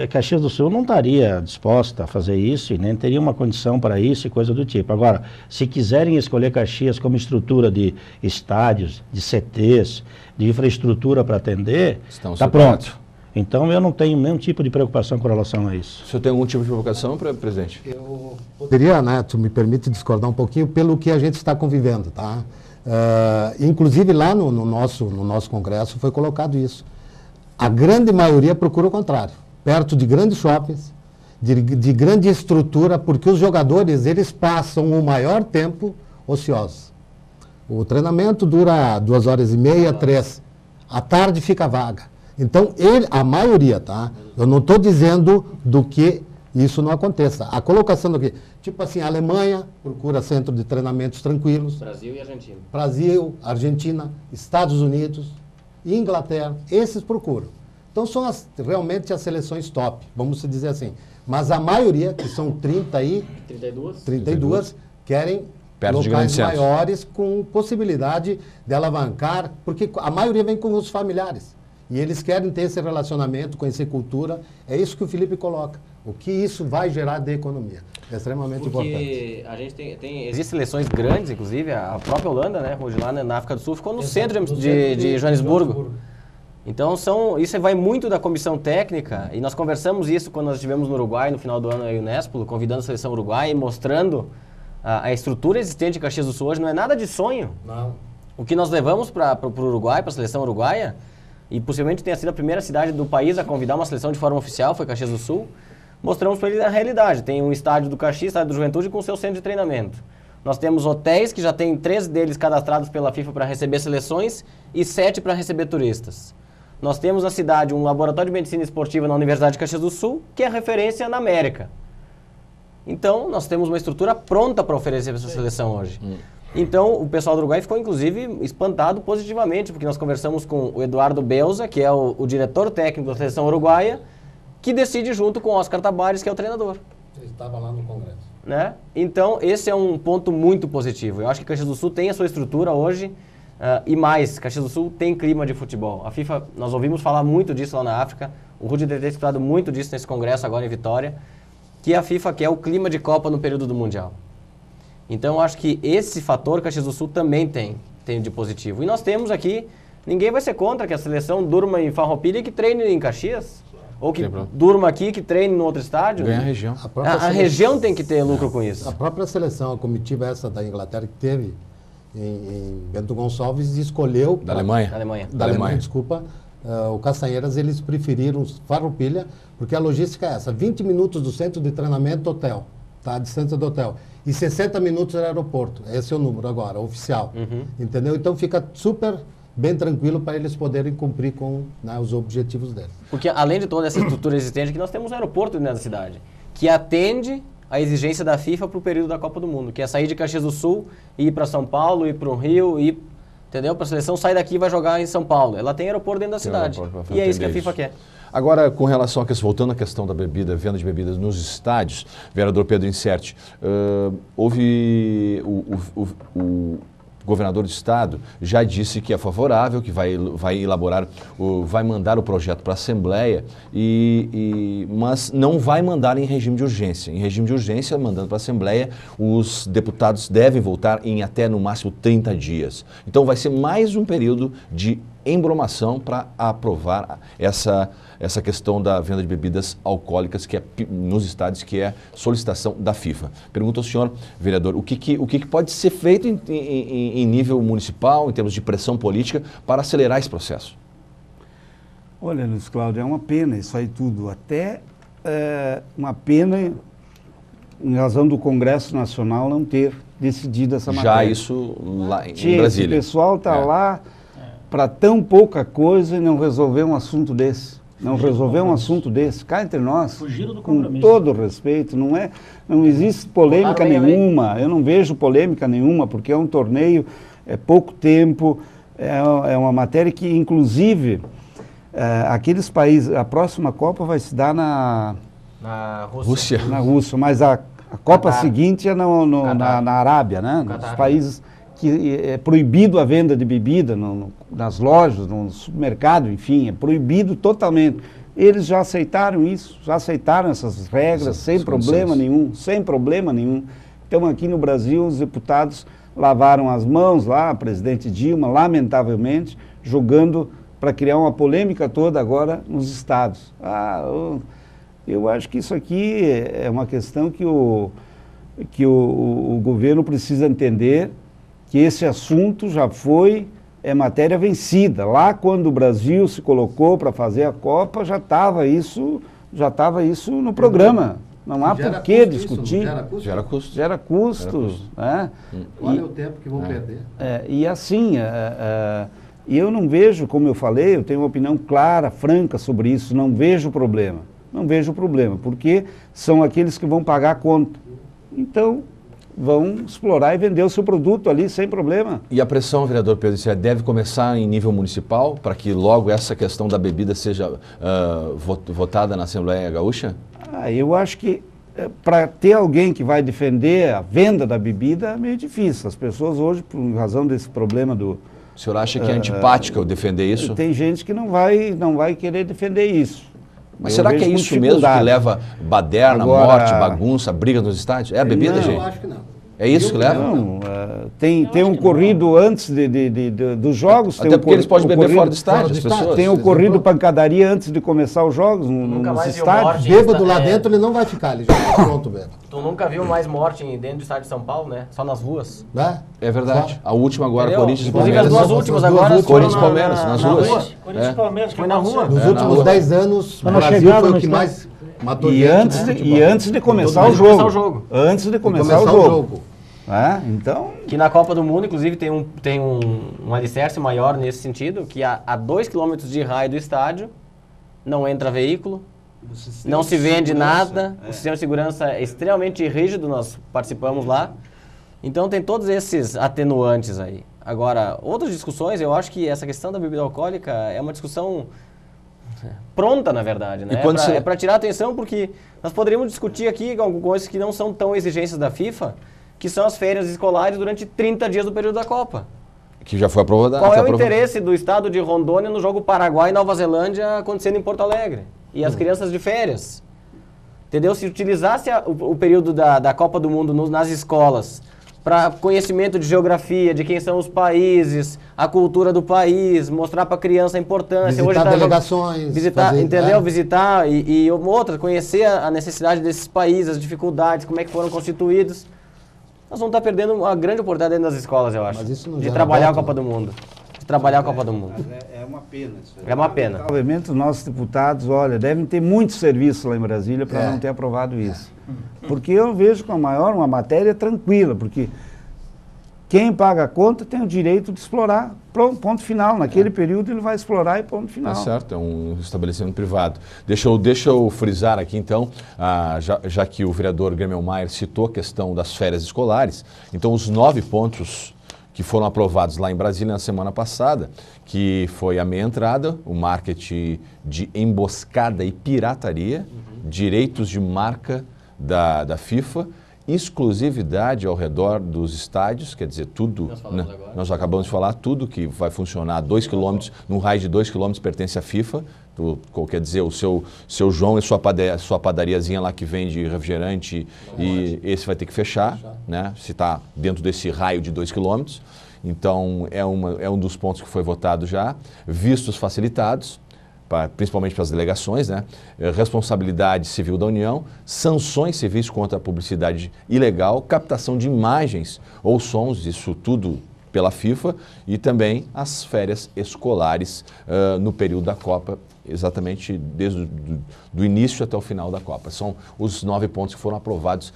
Caxias do Sul não estaria disposta a fazer isso e nem teria uma condição para isso e coisa do tipo. Agora, se quiserem escolher Caxias como estrutura de estádios, de CTs, de infraestrutura para atender, está pronto. Então, eu não tenho nenhum tipo de preocupação com relação a isso. O senhor tem algum tipo de preocupação, presidente? Eu poderia, né, tu me permite discordar um pouquinho pelo que a gente está convivendo, tá? Inclusive, lá no nosso congresso foi colocado isso. A grande maioria procura o contrário, perto de grandes shoppings, de grande estrutura, porque os jogadores, eles passam o maior tempo ociosos. O treinamento dura 2h30, 3. À tarde fica vaga. Então, a maioria, tá? Eu não estou dizendo do que isso não aconteça. A colocação aqui, tipo assim, a Alemanha procura centro de treinamentos tranquilos. Brasil e Argentina. Brasil, Argentina, Estados Unidos, Inglaterra, esses procuram. Então são realmente as seleções top, vamos dizer assim. Mas a maioria, que são 32, querem locais maiores com possibilidade de alavancar, porque a maioria vem com os familiares. E eles querem ter esse relacionamento, conhecer cultura. É isso que o Felipe coloca. O que isso vai gerar de economia. É extremamente importante. Porque a gente existem seleções grandes, inclusive, a própria Holanda, né, lá na África do Sul, ficou no centro de Joanesburgo. Então, isso vai muito da comissão técnica, e nós conversamos isso quando nós estivemos no Uruguai, no final do ano, aí, o Nespolo, convidando a seleção uruguaia e mostrando a estrutura existente em Caxias do Sul hoje. Não é nada de sonho. Não. O que nós levamos para o Uruguai, para a seleção uruguaia, e possivelmente tenha sido a primeira cidade do país a convidar uma seleção de forma oficial, foi Caxias do Sul, mostramos para eles a realidade. Tem um estádio do Caxias, estádio do Juventude, com seu centro de treinamento. Nós temos hotéis que já tem 3 deles cadastrados pela FIFA para receber seleções e 7 para receber turistas. Nós temos na cidade um laboratório de medicina esportiva na Universidade de Caxias do Sul, que é referência na América. Então, nós temos uma estrutura pronta para oferecer para essa seleção hoje. Então, o pessoal do Uruguai ficou, inclusive, espantado positivamente, porque nós conversamos com o Eduardo Belza, que é o diretor técnico da seleção uruguaia, que decide junto com o Oscar Tabares, que é o treinador. Ele estava lá no congresso. Né? Então, esse é um ponto muito positivo. Eu acho que Caxias do Sul tem a sua estrutura hoje, e mais, Caxias do Sul tem clima de futebol. A FIFA, nós ouvimos falar muito disso lá na África, o Rudy deve ter escutado muito disso nesse congresso agora em Vitória, que a FIFA quer o clima de Copa no período do Mundial. Então, eu acho que esse fator Caxias do Sul também tem de positivo. E nós temos aqui, ninguém vai ser contra que a seleção durma em Farroupilha e que treine em Caxias. Ou que durma aqui, que treine no outro estádio. Ganha a região. A região tem que ter lucro com isso. A própria seleção, a comitiva essa da Inglaterra que teve em Bento Gonçalves, escolheu... Da Alemanha. Da Alemanha, desculpa. O Castanheiras, eles preferiram Farroupilha, porque a logística é essa. 20 minutos do centro de treinamento, hotel. Tá? A distância do hotel. E 60 minutos no aeroporto. Esse é o número agora, oficial. Entendeu? Então fica super bem tranquilo para eles poderem cumprir com, né, os objetivos deles. Porque além de toda essa estrutura existente, aqui nós temos um aeroporto dentro da cidade, que atende a exigência da FIFA para o período da Copa do Mundo, que é sair de Caxias do Sul, ir para São Paulo, ir para o Rio, entendeu? Para a seleção sair daqui e vai jogar em São Paulo. Ela tem aeroporto dentro da cidade. E é isso que a FIFA quer. Agora, com relação voltando à questão da bebida, venda de bebidas nos estádios, vereador Pedro Incerti, houve o governador do estado já disse que é favorável, que vai mandar o projeto para a Assembleia, mas não vai mandar em regime de urgência. Em regime de urgência, mandando para a Assembleia, os deputados devem votar em até no máximo 30 dias. Então vai ser mais um período de embromação para aprovar essa questão da venda de bebidas alcoólicas que é nos estádios, que é solicitação da FIFA. Pergunto ao senhor, vereador, o que pode ser feito em nível municipal, em termos de pressão política, para acelerar esse processo? Olha, Luiz Cláudio, é uma pena isso aí tudo. Até uma pena em razão do Congresso Nacional não ter decidido essa matéria. Já isso lá em Brasília. O pessoal está lá para tão pouca coisa e não resolver um assunto desse. Cá entre nós, Fugiram do com compromisso. todo respeito, não existe polêmica nenhuma, eu não vejo polêmica nenhuma, porque é um torneio, é pouco tempo, é uma matéria que, inclusive, aqueles países, a próxima Copa vai se dar na Rússia. mas a Copa Catar. seguinte é na Arábia, né? Nos Catar. países que é proibido a venda de bebida nas lojas, no supermercado, enfim, é proibido totalmente. Eles já aceitaram isso, já aceitaram essas regras sem problema nenhum. Então aqui no Brasil os deputados lavaram as mãos lá, a presidente Dilma, lamentavelmente, jogando para criar uma polêmica toda agora nos estados. Eu acho que isso aqui é uma questão que o governo precisa entender, que esse assunto já é matéria vencida. Lá quando o Brasil se colocou para fazer a Copa, já estava isso no programa. Não há por que discutir. Gera custos. Né? Olha o tempo que vão perder. E assim, eu não vejo, como eu falei, eu tenho uma opinião clara, franca sobre isso, não vejo problema. Não vejo problema, porque são aqueles que vão pagar a conta. Então, vão explorar e vender o seu produto ali sem problema. E a pressão, vereador Pedro, deve começar em nível municipal para que logo essa questão da bebida seja votada na Assembleia Gaúcha? Eu acho que para ter alguém que vai defender a venda da bebida é meio difícil. As pessoas hoje, por razão desse problema do... O senhor acha que é antipática eu defender isso? Tem gente que não vai querer defender isso. Mas será que é isso mesmo que leva baderna, morte, bagunça, briga nos estádios? É a bebida, não, gente? Eu acho que não. É isso que leva? Não, tem um corrido antes dos jogos. Até porque eles podem beber fora do estádio, as pessoas. Tem o corrido pancadaria antes de começar os jogos nos estádios. Bêbado lá dentro ele não vai ficar, ele já está pronto bêbado. Tu nunca viu mais morte dentro do estádio de São Paulo, né? Só nas ruas. Né? É verdade. A última agora, Entendeu? Corinthians e Inclusive Palmeiras. as duas últimas agora. Corinthians e Palmeiras, nas ruas. Corinthians e Palmeiras. Foi na rua. Nos na últimos rua. 10 anos, o Mas não Brasil chegaram foi o no que estádio. mais matou E gente antes, no de, futebol. e antes de começar o Antes de começar o jogo. jogo. Antes de começar o jogo. Então, Que na Copa do Mundo, inclusive, tem um alicerce maior nesse sentido, que a 2 km de raio do estádio não entra veículo, não se vende nada, o sistema de segurança é extremamente rígido, nós participamos lá. Então tem todos esses atenuantes aí. Agora, outras discussões, eu acho que essa questão da bebida alcoólica é uma discussão pronta, na verdade, né? É para tirar atenção, porque nós poderíamos discutir aqui algumas coisas que não são tão exigências da FIFA, que são as férias escolares durante 30 dias do período da Copa. Que já foi aprovada. Qual é o interesse do estado de Rondônia no jogo Paraguai e Nova Zelândia acontecendo em Porto Alegre? E as crianças de férias? Entendeu? Se utilizasse o período da Copa do Mundo nas escolas para conhecimento de geografia, de quem são os países, a cultura do país, mostrar para a criança a importância. Visitar delegações. Entendeu? Visitar e outra, conhecer a necessidade desses países, as dificuldades, como é que foram constituídos. Nós vamos estar perdendo uma grande oportunidade dentro das escolas, eu acho. Mas isso não de gera trabalhar voto, a Copa do Mundo. De trabalhar a Copa do Mundo. é uma pena isso aí. É uma pena. Obviamente, os nossos deputados, olha, devem ter muito serviço lá em Brasília para não ter aprovado isso. Porque eu vejo com uma matéria tranquila, porque quem paga a conta tem o direito de explorar. Pronto, ponto final. Naquele período ele vai explorar e ponto final. Tá certo, é um estabelecimento privado. Deixa eu frisar aqui então, já que o vereador Grêmio Maier citou a questão das férias escolares, então os 9 pontos que foram aprovados lá em Brasília na semana passada, que foi a meia entrada, o marketing de emboscada e pirataria, direitos de marca da FIFA, exclusividade ao redor dos estádios, quer dizer, tudo, nós acabamos de falar, tudo que vai funcionar a 2 km, num raio de 2 km pertence à FIFA, quer dizer, o seu João e sua padariazinha lá que vende refrigerante, e esse vai ter que fechar, né, se está dentro desse raio de 2 km. Então, é um dos pontos que foi votado já. Vistos facilitados, principalmente para as delegações, né? Responsabilidade civil da União, sanções civis contra a publicidade ilegal, captação de imagens ou sons, isso tudo pela FIFA, e também as férias escolares no período da Copa, exatamente desde do início até o final da Copa. São os 9 pontos que foram aprovados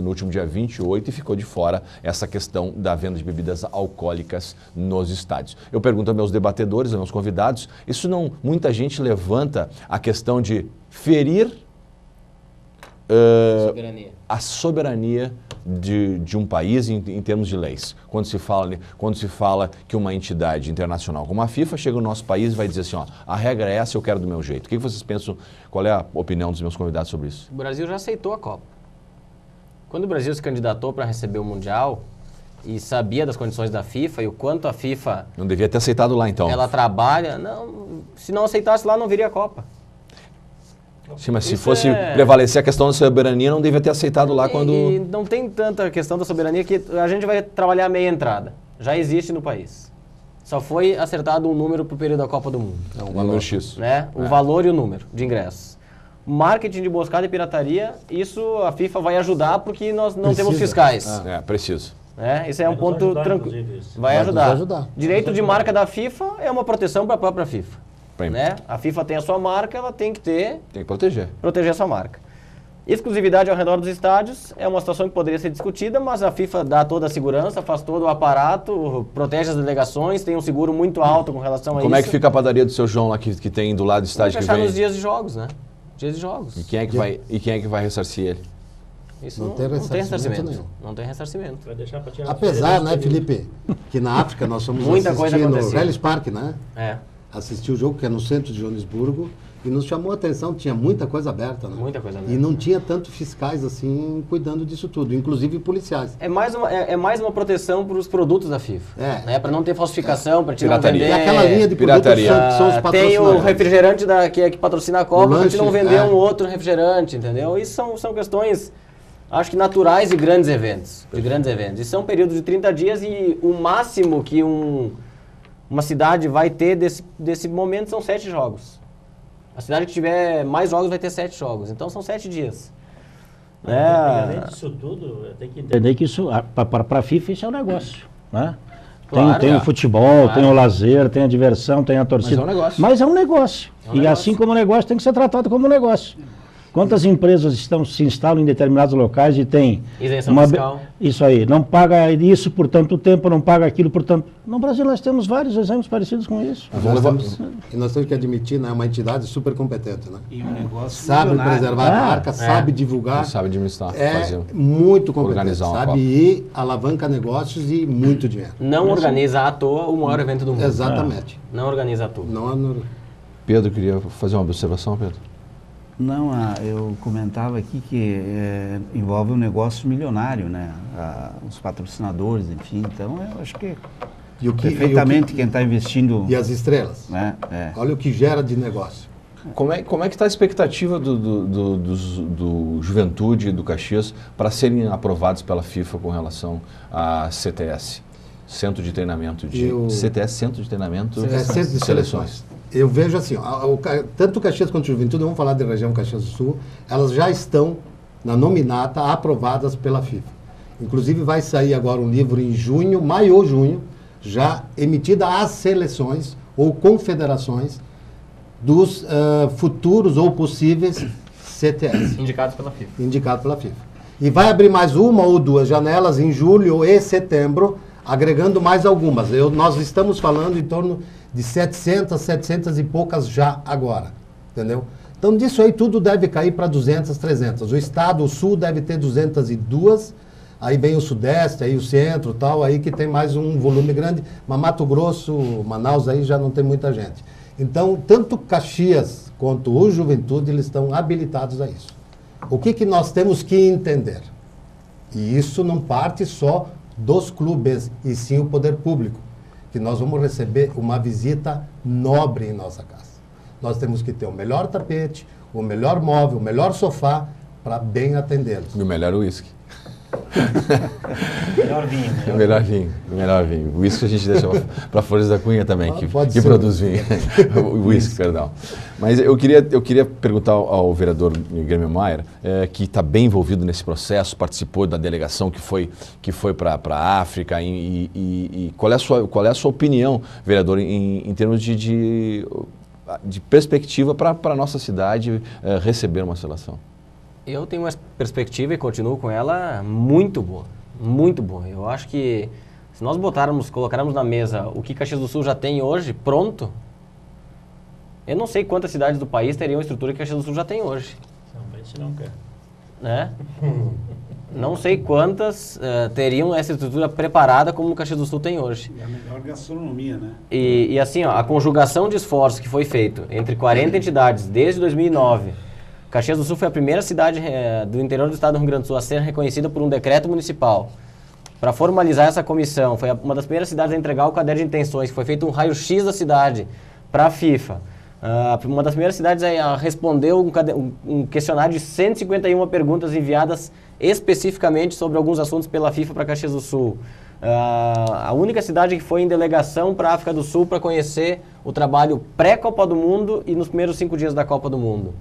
no último dia 28 e ficou de fora essa questão da venda de bebidas alcoólicas nos estádios. Eu pergunto aos meus debatedores, aos meus convidados, isso não, muita gente levanta a questão de ferir a soberania de um país em termos de leis. Quando se fala que uma entidade internacional como a FIFA chega no nosso país e vai dizer assim, ó, a regra é essa, eu quero do meu jeito. O que vocês pensam, qual é a opinião dos meus convidados sobre isso? O Brasil já aceitou a Copa. Quando o Brasil se candidatou para receber o Mundial e sabia das condições da FIFA e o quanto a FIFA... Não devia ter aceitado lá, então. Ela trabalha... Não, se não aceitasse lá, não viria a Copa. Sim, mas se fosse prevalecer a questão da soberania, não devia ter aceitado lá quando... E não tem tanta questão da soberania que a gente vai trabalhar meia entrada. Já existe no país. Só foi acertado um número para o período da Copa do Mundo. É um valor X. Né? O valor e o número de ingressos. Marketing de emboscada e pirataria, isso a FIFA vai ajudar porque nós não temos fiscais. Preciso. Isso é um ponto tranquilo. Vai ajudar. Direito de marca da FIFA é uma proteção para a própria FIFA. Né? A FIFA tem a sua marca, ela tem que proteger a sua marca. Exclusividade ao redor dos estádios é uma situação que poderia ser discutida, mas a FIFA dá toda a segurança, faz todo o aparato, protege as delegações, tem um seguro muito alto com relação a isso. Como é que fica a padaria do seu João lá que tem do lado do estádio que vem? Fechar nos dias de jogos, né? Dias de jogos. E quem é que vai ressarcir ele? Isso não tem ressarcimento. Não tem ressarcimento. Vai deixar para tirar. Apesar, né, Felipe, que na África nós somos muita coisa no aconteceu. Ellis Park, né? Assistir o jogo, que é no centro de Joanesburgo, e nos chamou a atenção, tinha muita coisa aberta, né? Muita coisa aberta. E não tinha tanto fiscais assim cuidando disso tudo, inclusive policiais. É mais uma proteção para os produtos da FIFA. Para não ter falsificação, para te não Pirataria. vender. E aquela linha de Pirataria. produtos que são os Tem patrocinadores. o refrigerante que patrocina a Copa, para te não lanche, vender um outro refrigerante, entendeu? Isso são questões, acho que naturais de grandes eventos. E são períodos de 30 dias e o máximo que uma cidade vai ter desse momento são 7 jogos. A cidade que tiver mais jogos vai ter 7 jogos. Então são 7 dias. Além disso tudo, tem que entender que isso, para a FIFA, isso é um negócio. Né? Claro, tem o futebol, tem o lazer, tem a diversão, tem a torcida. Mas é um negócio. Mas é um negócio. E assim como negócio, tem que ser tratado como negócio. Quantas empresas se instalam em determinados locais e tem isenção fiscal? Isso aí, não paga isso por tanto tempo, não paga aquilo por tanto... No Brasil nós temos vários exemplos parecidos com isso. E nós temos que admitir, né, uma entidade super competente, né? E um negócio sabe preservar a marca, sabe divulgar. E sabe administrar, fazer. Muito competente, organizar uma sabe? Copa. E alavanca negócios e muito dinheiro. Não organiza à toa o maior evento do mundo. Exatamente. Não organiza à toa. Pedro, queria fazer uma observação, Pedro? Não, eu comentava aqui que envolve um negócio milionário, né? Os patrocinadores, enfim. Então, eu acho que perfeitamente quem está investindo... E as estrelas. Né? Olha o que gera de negócio. Como é que está a expectativa do Juventude e do Caxias para serem aprovados pela FIFA com relação à CTS? Centro de Treinamento CTS, Centro de Treinamento Centro de Seleções. Eu vejo assim, tanto o Caxias quanto o Juventude, vamos falar da região Caxias do Sul, elas já estão na nominata aprovadas pela FIFA. Inclusive vai sair agora um livro em junho, maio ou junho, já emitida às seleções ou confederações dos futuros ou possíveis CTS. Indicados pela FIFA. Indicado pela FIFA. E vai abrir mais uma ou duas janelas em julho e setembro, agregando mais algumas. Nós estamos falando em torno de 700 e poucas já agora, entendeu? Então, disso aí tudo deve cair para 200, 300. O estado, o sul, deve ter 202, aí vem o sudeste, aí o centro, tal, aí que tem mais um volume grande, mas Mato Grosso, Manaus, aí já não tem muita gente. Então, tanto Caxias quanto o Juventude, eles estão habilitados a isso. O que nós temos que entender? E isso não parte só dos clubes, e sim o poder público, que nós vamos receber uma visita nobre em nossa casa. Nós temos que ter o melhor tapete, o melhor móvel, o melhor sofá para bem atendê-los. E o melhor uísque. Melhor vinho. Melhor vinho. O uísque a gente deixa para Flores da Cunha também, que produz vinho. O uísque, perdão. Mas eu queria perguntar ao vereador Guilherme Maier, que está bem envolvido nesse processo, participou da delegação que foi para a África, e qual é a sua opinião, vereador, em termos de perspectiva para a nossa cidade receber uma seleção? Eu tenho uma perspectiva e continuo com ela muito boa, muito boa. Eu acho que se nós colocáramos na mesa o que Caxias do Sul já tem hoje, pronto, eu não sei quantas cidades do país teriam a estrutura que Caxias do Sul já tem hoje. Realmente não quer. Né? Não sei quantas teriam essa estrutura preparada como o Caxias do Sul tem hoje. E a melhor gastronomia, né? E assim, ó, a conjugação de esforços que foi feito entre 40 entidades desde 2009, Caxias do Sul foi a primeira cidade do interior do estado do Rio Grande do Sul a ser reconhecida por um decreto municipal. Para formalizar essa comissão, foi uma das primeiras cidades a entregar o caderno de intenções, que foi feito um raio-x da cidade para a FIFA. Uma das primeiras cidades a responder um questionário de 151 perguntas enviadas especificamente sobre alguns assuntos pela FIFA para Caxias do Sul. A única cidade que foi em delegação para a África do Sul para conhecer o trabalho pré-Copa do Mundo e nos primeiros 5 dias da Copa do Mundo.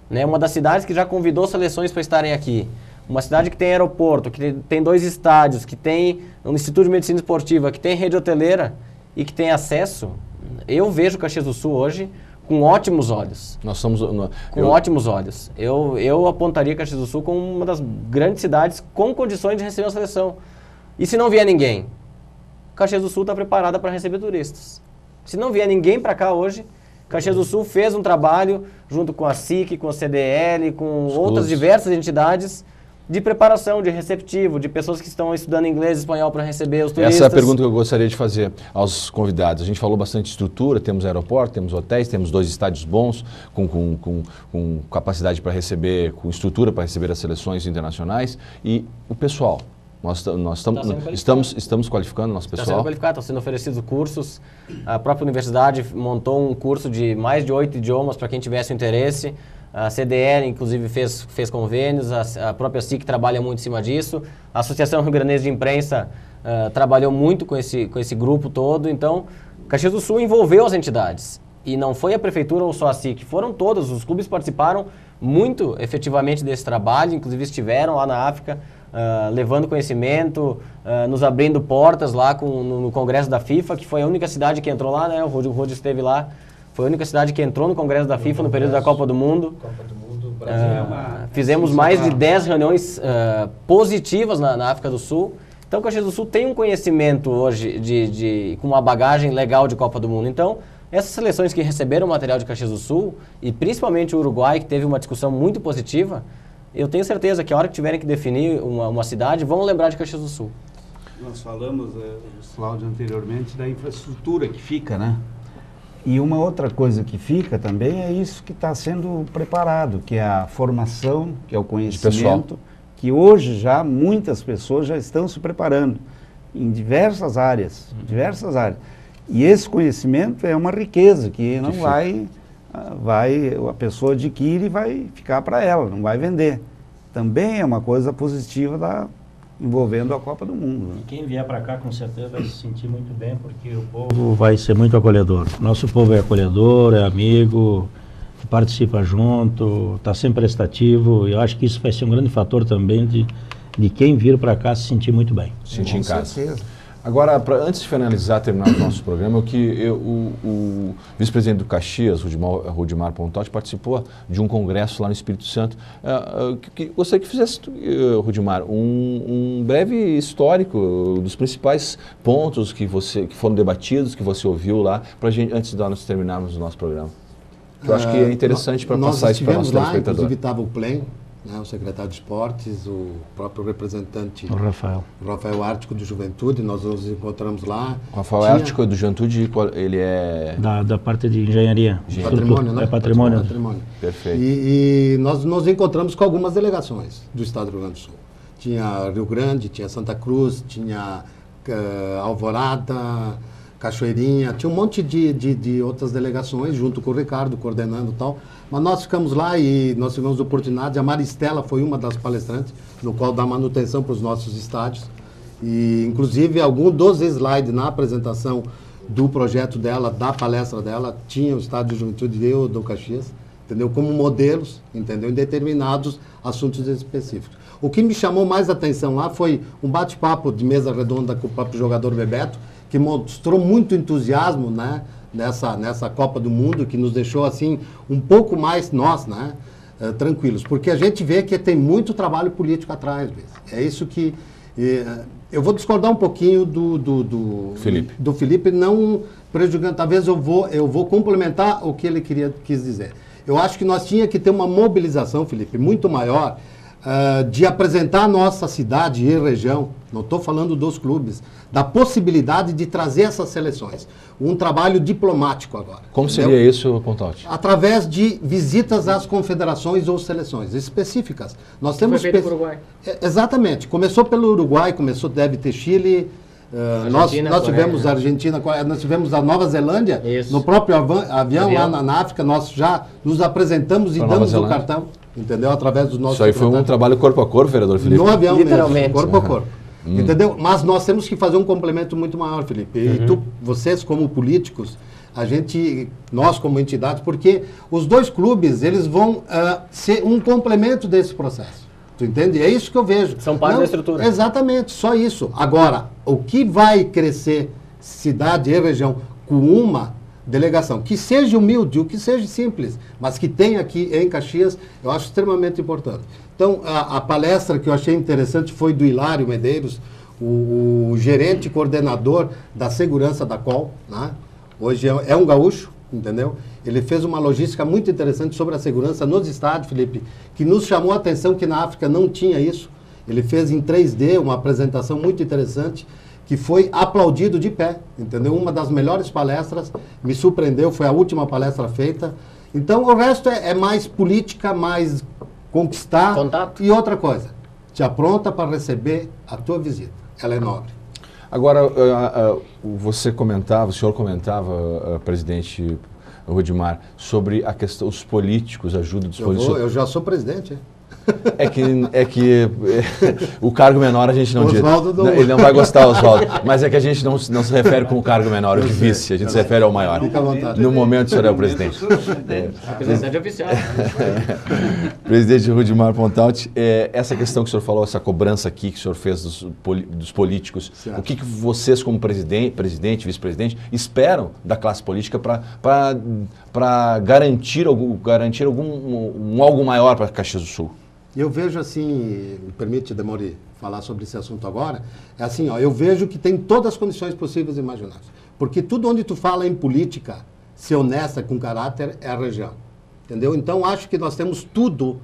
Né? Uma das cidades que já convidou seleções para estarem aqui. Uma cidade que tem aeroporto, que tem 2 estádios, que tem um Instituto de Medicina Esportiva, que tem rede hoteleira e que tem acesso. Eu vejo Caxias do Sul hoje com ótimos olhos. Ótimos olhos. Eu apontaria Caxias do Sul como uma das grandes cidades com condições de receber a seleção. E se não vier ninguém? Caxias do Sul está preparada para receber turistas. Se não vier ninguém para cá hoje, Caxias do Sul fez um trabalho junto com a SIC, com a CDL, com outras diversas entidades de preparação, de receptivo, de pessoas que estão estudando inglês e espanhol para receber os turistas. Essa é a pergunta que eu gostaria de fazer aos convidados. A gente falou bastante de estrutura, temos aeroporto, temos hotéis, temos 2 estádios bons, com capacidade para receber, com estrutura para receber as seleções internacionais. E o pessoal? Nós estamos qualificando nosso pessoal? Está sendo qualificado, estão sendo oferecidos cursos. A própria universidade montou um curso de mais de 8 idiomas para quem tivesse interesse. A CDL, inclusive, fez convênios, a própria SIC trabalha muito em cima disso. A Associação Rio Grandense de Imprensa trabalhou muito com esse grupo todo. Então, Caxias do Sul envolveu as entidades. E não foi a prefeitura ou só a SIC, foram todos. Os clubes participaram muito efetivamente desse trabalho, inclusive estiveram lá na África, levando conhecimento, nos abrindo portas lá no Congresso da FIFA, que foi a única cidade que entrou lá, né? O Rudi esteve lá. Foi a única cidade que entrou no Congresso da FIFA no período da Copa do Mundo. Brasil fizemos mais de 10 reuniões positivas na África do Sul. Então, Caxias do Sul tem um conhecimento hoje com uma bagagem legal de Copa do Mundo. Então, essas seleções que receberam o material de Caxias do Sul, e principalmente o Uruguai, que teve uma discussão muito positiva, eu tenho certeza que a hora que tiverem que definir uma cidade, vão lembrar de Caxias do Sul. Nós falamos, Cláudio, anteriormente, da infraestrutura que fica, né? E uma outra coisa que fica também é isso que está sendo preparado, que é a formação, que é o conhecimento, que hoje já muitas pessoas já estão se preparando em diversas áreas, E esse conhecimento é uma riqueza que não a pessoa adquire e vai ficar para ela, não vai vender. Também é uma coisa positiva envolvendo a Copa do Mundo. Né? E quem vier para cá com certeza vai se sentir muito bem, porque o povo vai ser muito acolhedor. Nosso povo é acolhedor, é amigo, participa junto, está sempre prestativo, e eu acho que isso vai ser um grande fator também de quem vir para cá se sentir muito bem. Se sentir em casa. Certeza. Agora, antes de finalizar, terminar o nosso programa, o vice-presidente do Caxias, Rudimar Pontotti, participou de um congresso lá no Espírito Santo. Gostaria que fizesse, Rudimar, um breve histórico dos principais pontos que foram debatidos, que você ouviu lá, antes de nós terminarmos o nosso programa. Eu acho que é interessante para passar isso para o nosso telespectador. Inclusive estava o Plen, né, o secretário de Esportes, o próprio representante, o Rafael Ártico do Juventude, nós nos encontramos lá. O Rafael Ártico do Juventude, ele é... Da parte de engenharia. Patrimônio, né? É patrimônio. Perfeito. E nós nos encontramos com algumas delegações do estado do Rio Grande do Sul. Tinha Rio Grande, tinha Santa Cruz, tinha Alvorada, Cachoeirinha, tinha um monte de outras delegações, junto com o Ricardo, coordenando e tal. Mas nós ficamos lá e nós tivemos a oportunidade, a Maristela foi uma das palestrantes, no qual dá manutenção para os nossos estádios. E, inclusive, algum dos slides na apresentação do projeto dela, da palestra dela, tinha o Estádio de Juventude do Caxias, entendeu? Como modelos, entendeu? Em determinados assuntos específicos. O que me chamou mais atenção lá foi um bate-papo de mesa redonda com o próprio jogador Bebeto, que mostrou muito entusiasmo, né, nessa Copa do Mundo, que nos deixou assim um pouco mais nós, né, tranquilos, porque a gente vê que tem muito trabalho político atrás. É isso que eu vou discordar um pouquinho do Felipe, não prejudicando. Talvez eu vou complementar o que ele quis dizer. Eu acho que nós tinha que ter uma mobilização, Felipe, muito maior, de apresentar a nossa cidade e região, não estou falando dos clubes, da possibilidade de trazer essas seleções. Um trabalho diplomático agora. Como seria isso, Pontalti? Através de visitas às confederações ou seleções específicas. Nós temos Foi feito pelo Uruguai. Exatamente. Começou pelo Uruguai, deve ter Chile. Nós tivemos a Argentina, nós tivemos a Nova Zelândia. Isso. No próprio avião lá na África, nós já nos apresentamos e damos o cartão. Entendeu? Através do nosso... Isso aí foi um trabalho corpo a corpo, vereador Felipe? No avião literalmente mesmo, corpo a corpo. Entendeu? Mas nós temos que fazer um complemento muito maior, Felipe. E vocês como políticos, nós como entidade, porque os dois clubes, eles vão ser um complemento desse processo. Tu entende? É isso que eu vejo. São parte da estrutura. Exatamente, só isso. Agora, o que vai crescer cidade e região com uma delegação, que seja humilde, o que seja simples, mas que tenha aqui em Caxias, eu acho extremamente importante. Então, a palestra que eu achei interessante foi do Hilário Medeiros, o gerente coordenador da segurança da COL, né? Hoje é um gaúcho, entendeu? Ele fez uma logística muito interessante sobre a segurança nos estádios, Felipe, que nos chamou a atenção que na África não tinha isso. Ele fez em 3D uma apresentação muito interessante, que foi aplaudido de pé, entendeu? Uma das melhores palestras, me surpreendeu, foi a última palestra feita. Então, o resto é mais política, mais conquistar. Contato. E outra coisa, te apronta para receber a tua visita. Ela é nobre. Agora, o senhor comentava, presidente Rudimar, sobre a questão, os políticos, ajuda dos políticos. Eu já sou presidente, É que o cargo menor a gente não diz. Ele não vai gostar, Oswaldo. Mas é que a gente não se refere com o cargo menor, o de vice. A gente se refere ao maior. Fica à vontade. No momento, o senhor é o presidente. Representante oficial. Presidente Rudimar Pontalti, essa questão que o senhor falou, essa cobrança aqui que o senhor fez dos políticos, certo. O que vocês, como presidente, vice-presidente, esperam da classe política para garantir algo maior para Caxias do Sul? Eu vejo assim, me permite, Demori, falar sobre esse assunto agora, é assim, eu vejo que tem todas as condições possíveis e imagináveis. Porque tudo onde tu fala em política, ser honesta, com caráter, é a região. Entendeu? Então, acho que nós temos tudo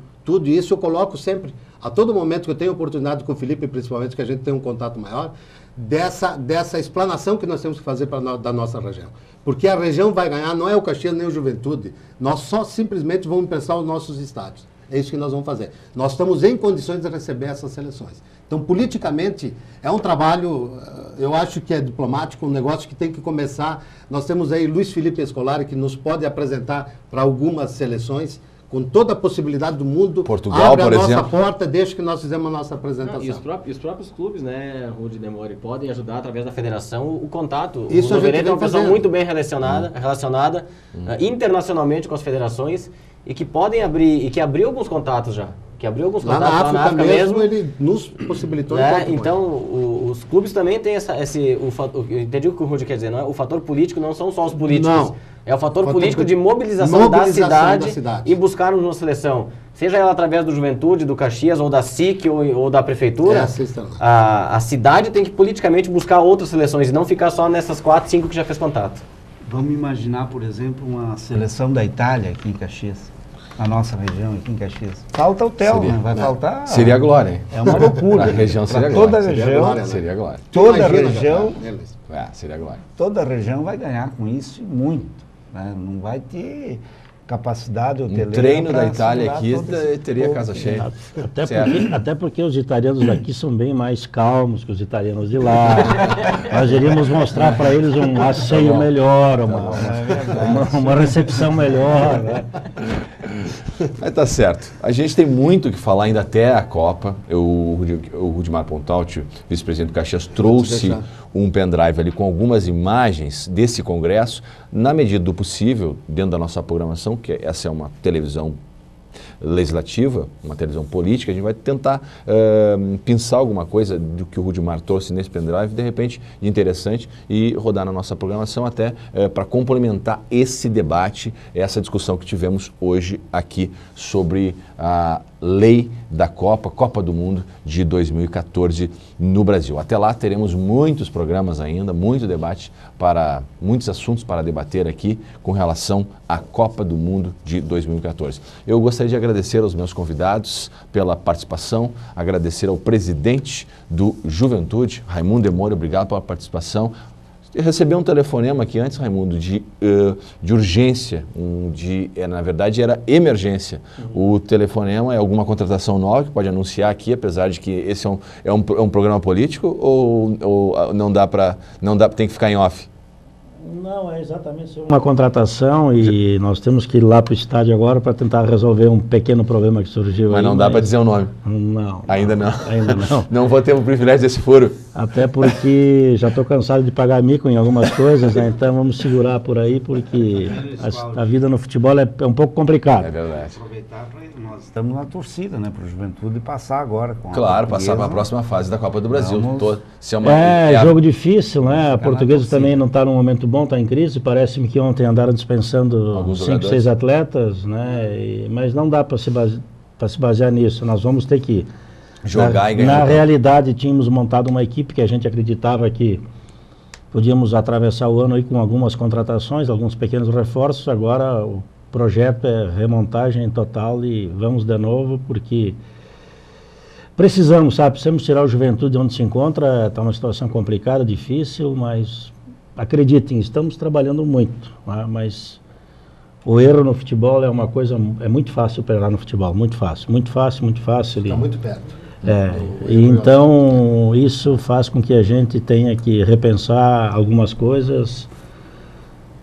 isso eu coloco sempre, a todo momento que eu tenho oportunidade com o Felipe, principalmente, que a gente tem um contato maior, dessa explanação que nós temos que fazer da nossa região. Porque a região vai ganhar, não é o Caxias nem o Juventude, nós só simplesmente vamos emprestar os nossos estádios. É isso que nós vamos fazer. Nós estamos em condições de receber essas seleções. Então, politicamente, é um trabalho, eu acho que é diplomático, um negócio que tem que começar. Nós temos aí Luiz Felipe Escolari, que nos pode apresentar para algumas seleções, com toda a possibilidade do mundo. Portugal, abre por a nossa exemplo. porta, desde que nós fizemos a nossa apresentação. E os próprios clubes, né, Rudy Demori, podem ajudar através da federação o contato. Isso o a gente Novereto é uma pessoa fazendo. muito bem relacionada internacionalmente com as federações e que podem abrir, e que abriu alguns contatos já. Que abriu alguns Lá contatos na África mesmo, ele nos possibilitou. Então, os clubes também têm eu entendi o que o Rudy quer dizer, não é? O fator político não são só os políticos. Não. É o fator político de mobilização da cidade e buscar uma seleção. Seja ela através do Juventude, do Caxias, ou da SIC, ou da Prefeitura. A cidade tem que politicamente buscar outras seleções e não ficar só nessas 4, 5 que já fez contato. Vamos imaginar, por exemplo, uma seleção da Itália aqui em Caxias. Na nossa região, aqui em Caxias. Falta o TEL, né? Vai faltar... Seria a glória, hein? É uma loucura. A região seria toda a glória. região, Seria a glória. toda a região... Seria a glória. Toda a região vai ganhar com isso e muito. Né? Não vai ter... capacidade hoteleira. Um treino pra da Itália segurar aqui todo esse teria povo. casa cheia. Até porque os italianos daqui são bem mais calmos que os italianos de lá. Nós iríamos mostrar para eles um asseio melhor, uma recepção melhor. Né? Mas tá certo. A gente tem muito o que falar ainda até a Copa. O Rudimar Pontalti, vice-presidente do Caxias, trouxe um pendrive ali com algumas imagens desse congresso, na medida do possível, dentro da nossa programação, que essa é uma televisão legislativa, uma televisão política, a gente vai tentar pensar alguma coisa do que o Rudimar trouxe nesse pendrive, de repente, de interessante, e rodar na nossa programação até para complementar esse debate, essa discussão que tivemos hoje aqui sobre a lei da Copa do Mundo de 2014 no Brasil. Até lá teremos muitos programas ainda, muito debate muitos assuntos para debater aqui com relação à Copa do Mundo de 2014. Eu gostaria de agradecer aos meus convidados pela participação, agradecer ao presidente do Juventude, Raimundo Demore, obrigado pela participação. Eu recebi um telefonema aqui antes, Raimundo, de urgência, na verdade era emergência. O telefonema é alguma contratação nova que pode anunciar aqui, apesar de que esse é um programa político, ou não dá, tem que ficar em off? Não, é exatamente uma contratação e nós temos que ir lá para o estádio agora para tentar resolver um pequeno problema que surgiu. Mas não dá para dizer o nome? Não. Ainda não? Ainda não. Não vou ter o privilégio desse furo? Até porque já estou cansado de pagar mico em algumas coisas, né? Então vamos segurar por aí, porque a vida no futebol é um pouco complicada. É verdade. Aproveitar para nós estamos na torcida, né, para o Juventude passar agora. Claro, passar para a próxima fase da Copa do Brasil. Jogo difícil, né? A Portuguesa também não está num momento bom, está em crise. Parece-me que ontem andaram dispensando 5, 6 atletas, né? Mas não dá para se basear nisso. Nós vamos ter que jogar e ganhar. Na realidade, tínhamos montado uma equipe que a gente acreditava que podíamos atravessar o ano aí com algumas contratações, alguns pequenos reforços. Agora o projeto é remontagem total e vamos de novo, porque precisamos tirar o Juventude de onde se encontra. Está uma situação complicada, difícil, mas acreditem, estamos trabalhando muito, né? Mas o erro no futebol é uma coisa, é muito fácil operar no futebol, muito fácil. Está muito perto. E então isso faz com que a gente tenha que repensar algumas coisas,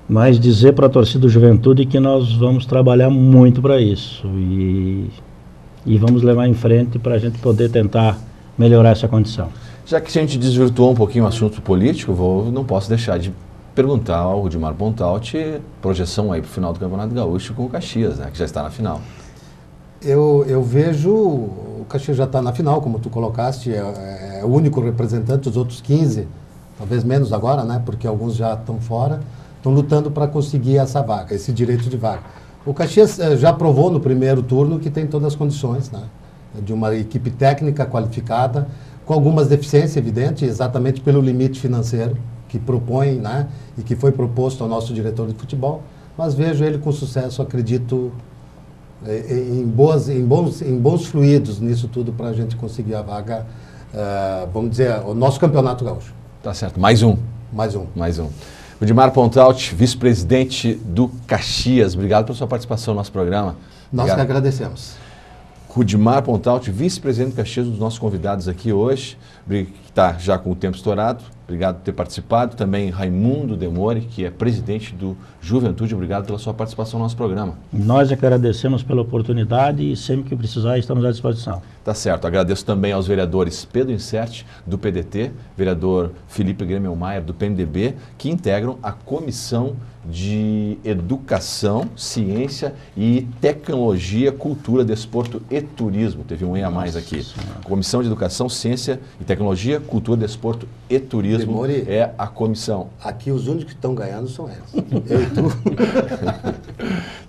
mas dizer para a torcida do Juventude que nós vamos trabalhar muito para isso e vamos levar em frente para a gente poder tentar melhorar essa condição. Já que a gente desvirtuou um pouquinho o assunto político, não posso deixar de perguntar ao Rudimar Pontalti, projeção aí para o final do Campeonato Gaúcho com o Caxias, né, que já está na final. Eu vejo, o Caxias já está na final, como tu colocaste, é o único representante, os outros 15, talvez menos agora, né, porque alguns já estão fora, estão lutando para conseguir essa vaga, esse direito de vaga. O Caxias já provou no primeiro turno que tem todas as condições, né, de uma equipe técnica qualificada, com algumas deficiências evidentes, exatamente pelo limite financeiro que propõe, né, e que foi proposto ao nosso diretor de futebol, mas vejo ele com sucesso, acredito, em bons fluidos nisso tudo para a gente conseguir a vaga, vamos dizer, o nosso Campeonato Gaúcho. Tá certo, mais um. Rudimar Pontalti, vice-presidente do Caxias, obrigado pela sua participação no nosso programa. Nós que agradecemos. Rudimar Pontalti, vice-presidente do Caxias, um dos nossos convidados aqui hoje, que está já com o tempo estourado. Obrigado por ter participado. Também Raimundo Demore, que é presidente do Juventude, obrigado pela sua participação no nosso programa. Nós agradecemos pela oportunidade e sempre que precisar estamos à disposição. Tá certo. Agradeço também aos vereadores Pedro Insert, do PDT, vereador Felipe Gremelmaier, do PMDB, que integram a Comissão de Educação, Ciência e Tecnologia, Cultura, Desporto e Turismo. Teve um E a mais aqui. Comissão de Educação, Ciência e Tecnologia, Cultura, Desporto e Turismo Demore, é a comissão. Aqui os únicos que estão ganhando são eles. Eu e tu.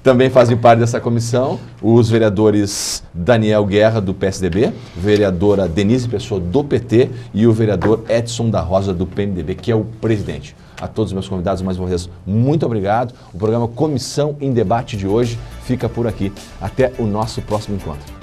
Também fazem parte dessa comissão os vereadores Daniel Guerra, do PSDB, vereadora Denise Pessoa, do PT, e o vereador Edson da Rosa, do PMDB, que é o presidente. A todos os meus convidados, mais uma vez, muito obrigado. O programa Comissão em Debate de hoje fica por aqui. Até o nosso próximo encontro.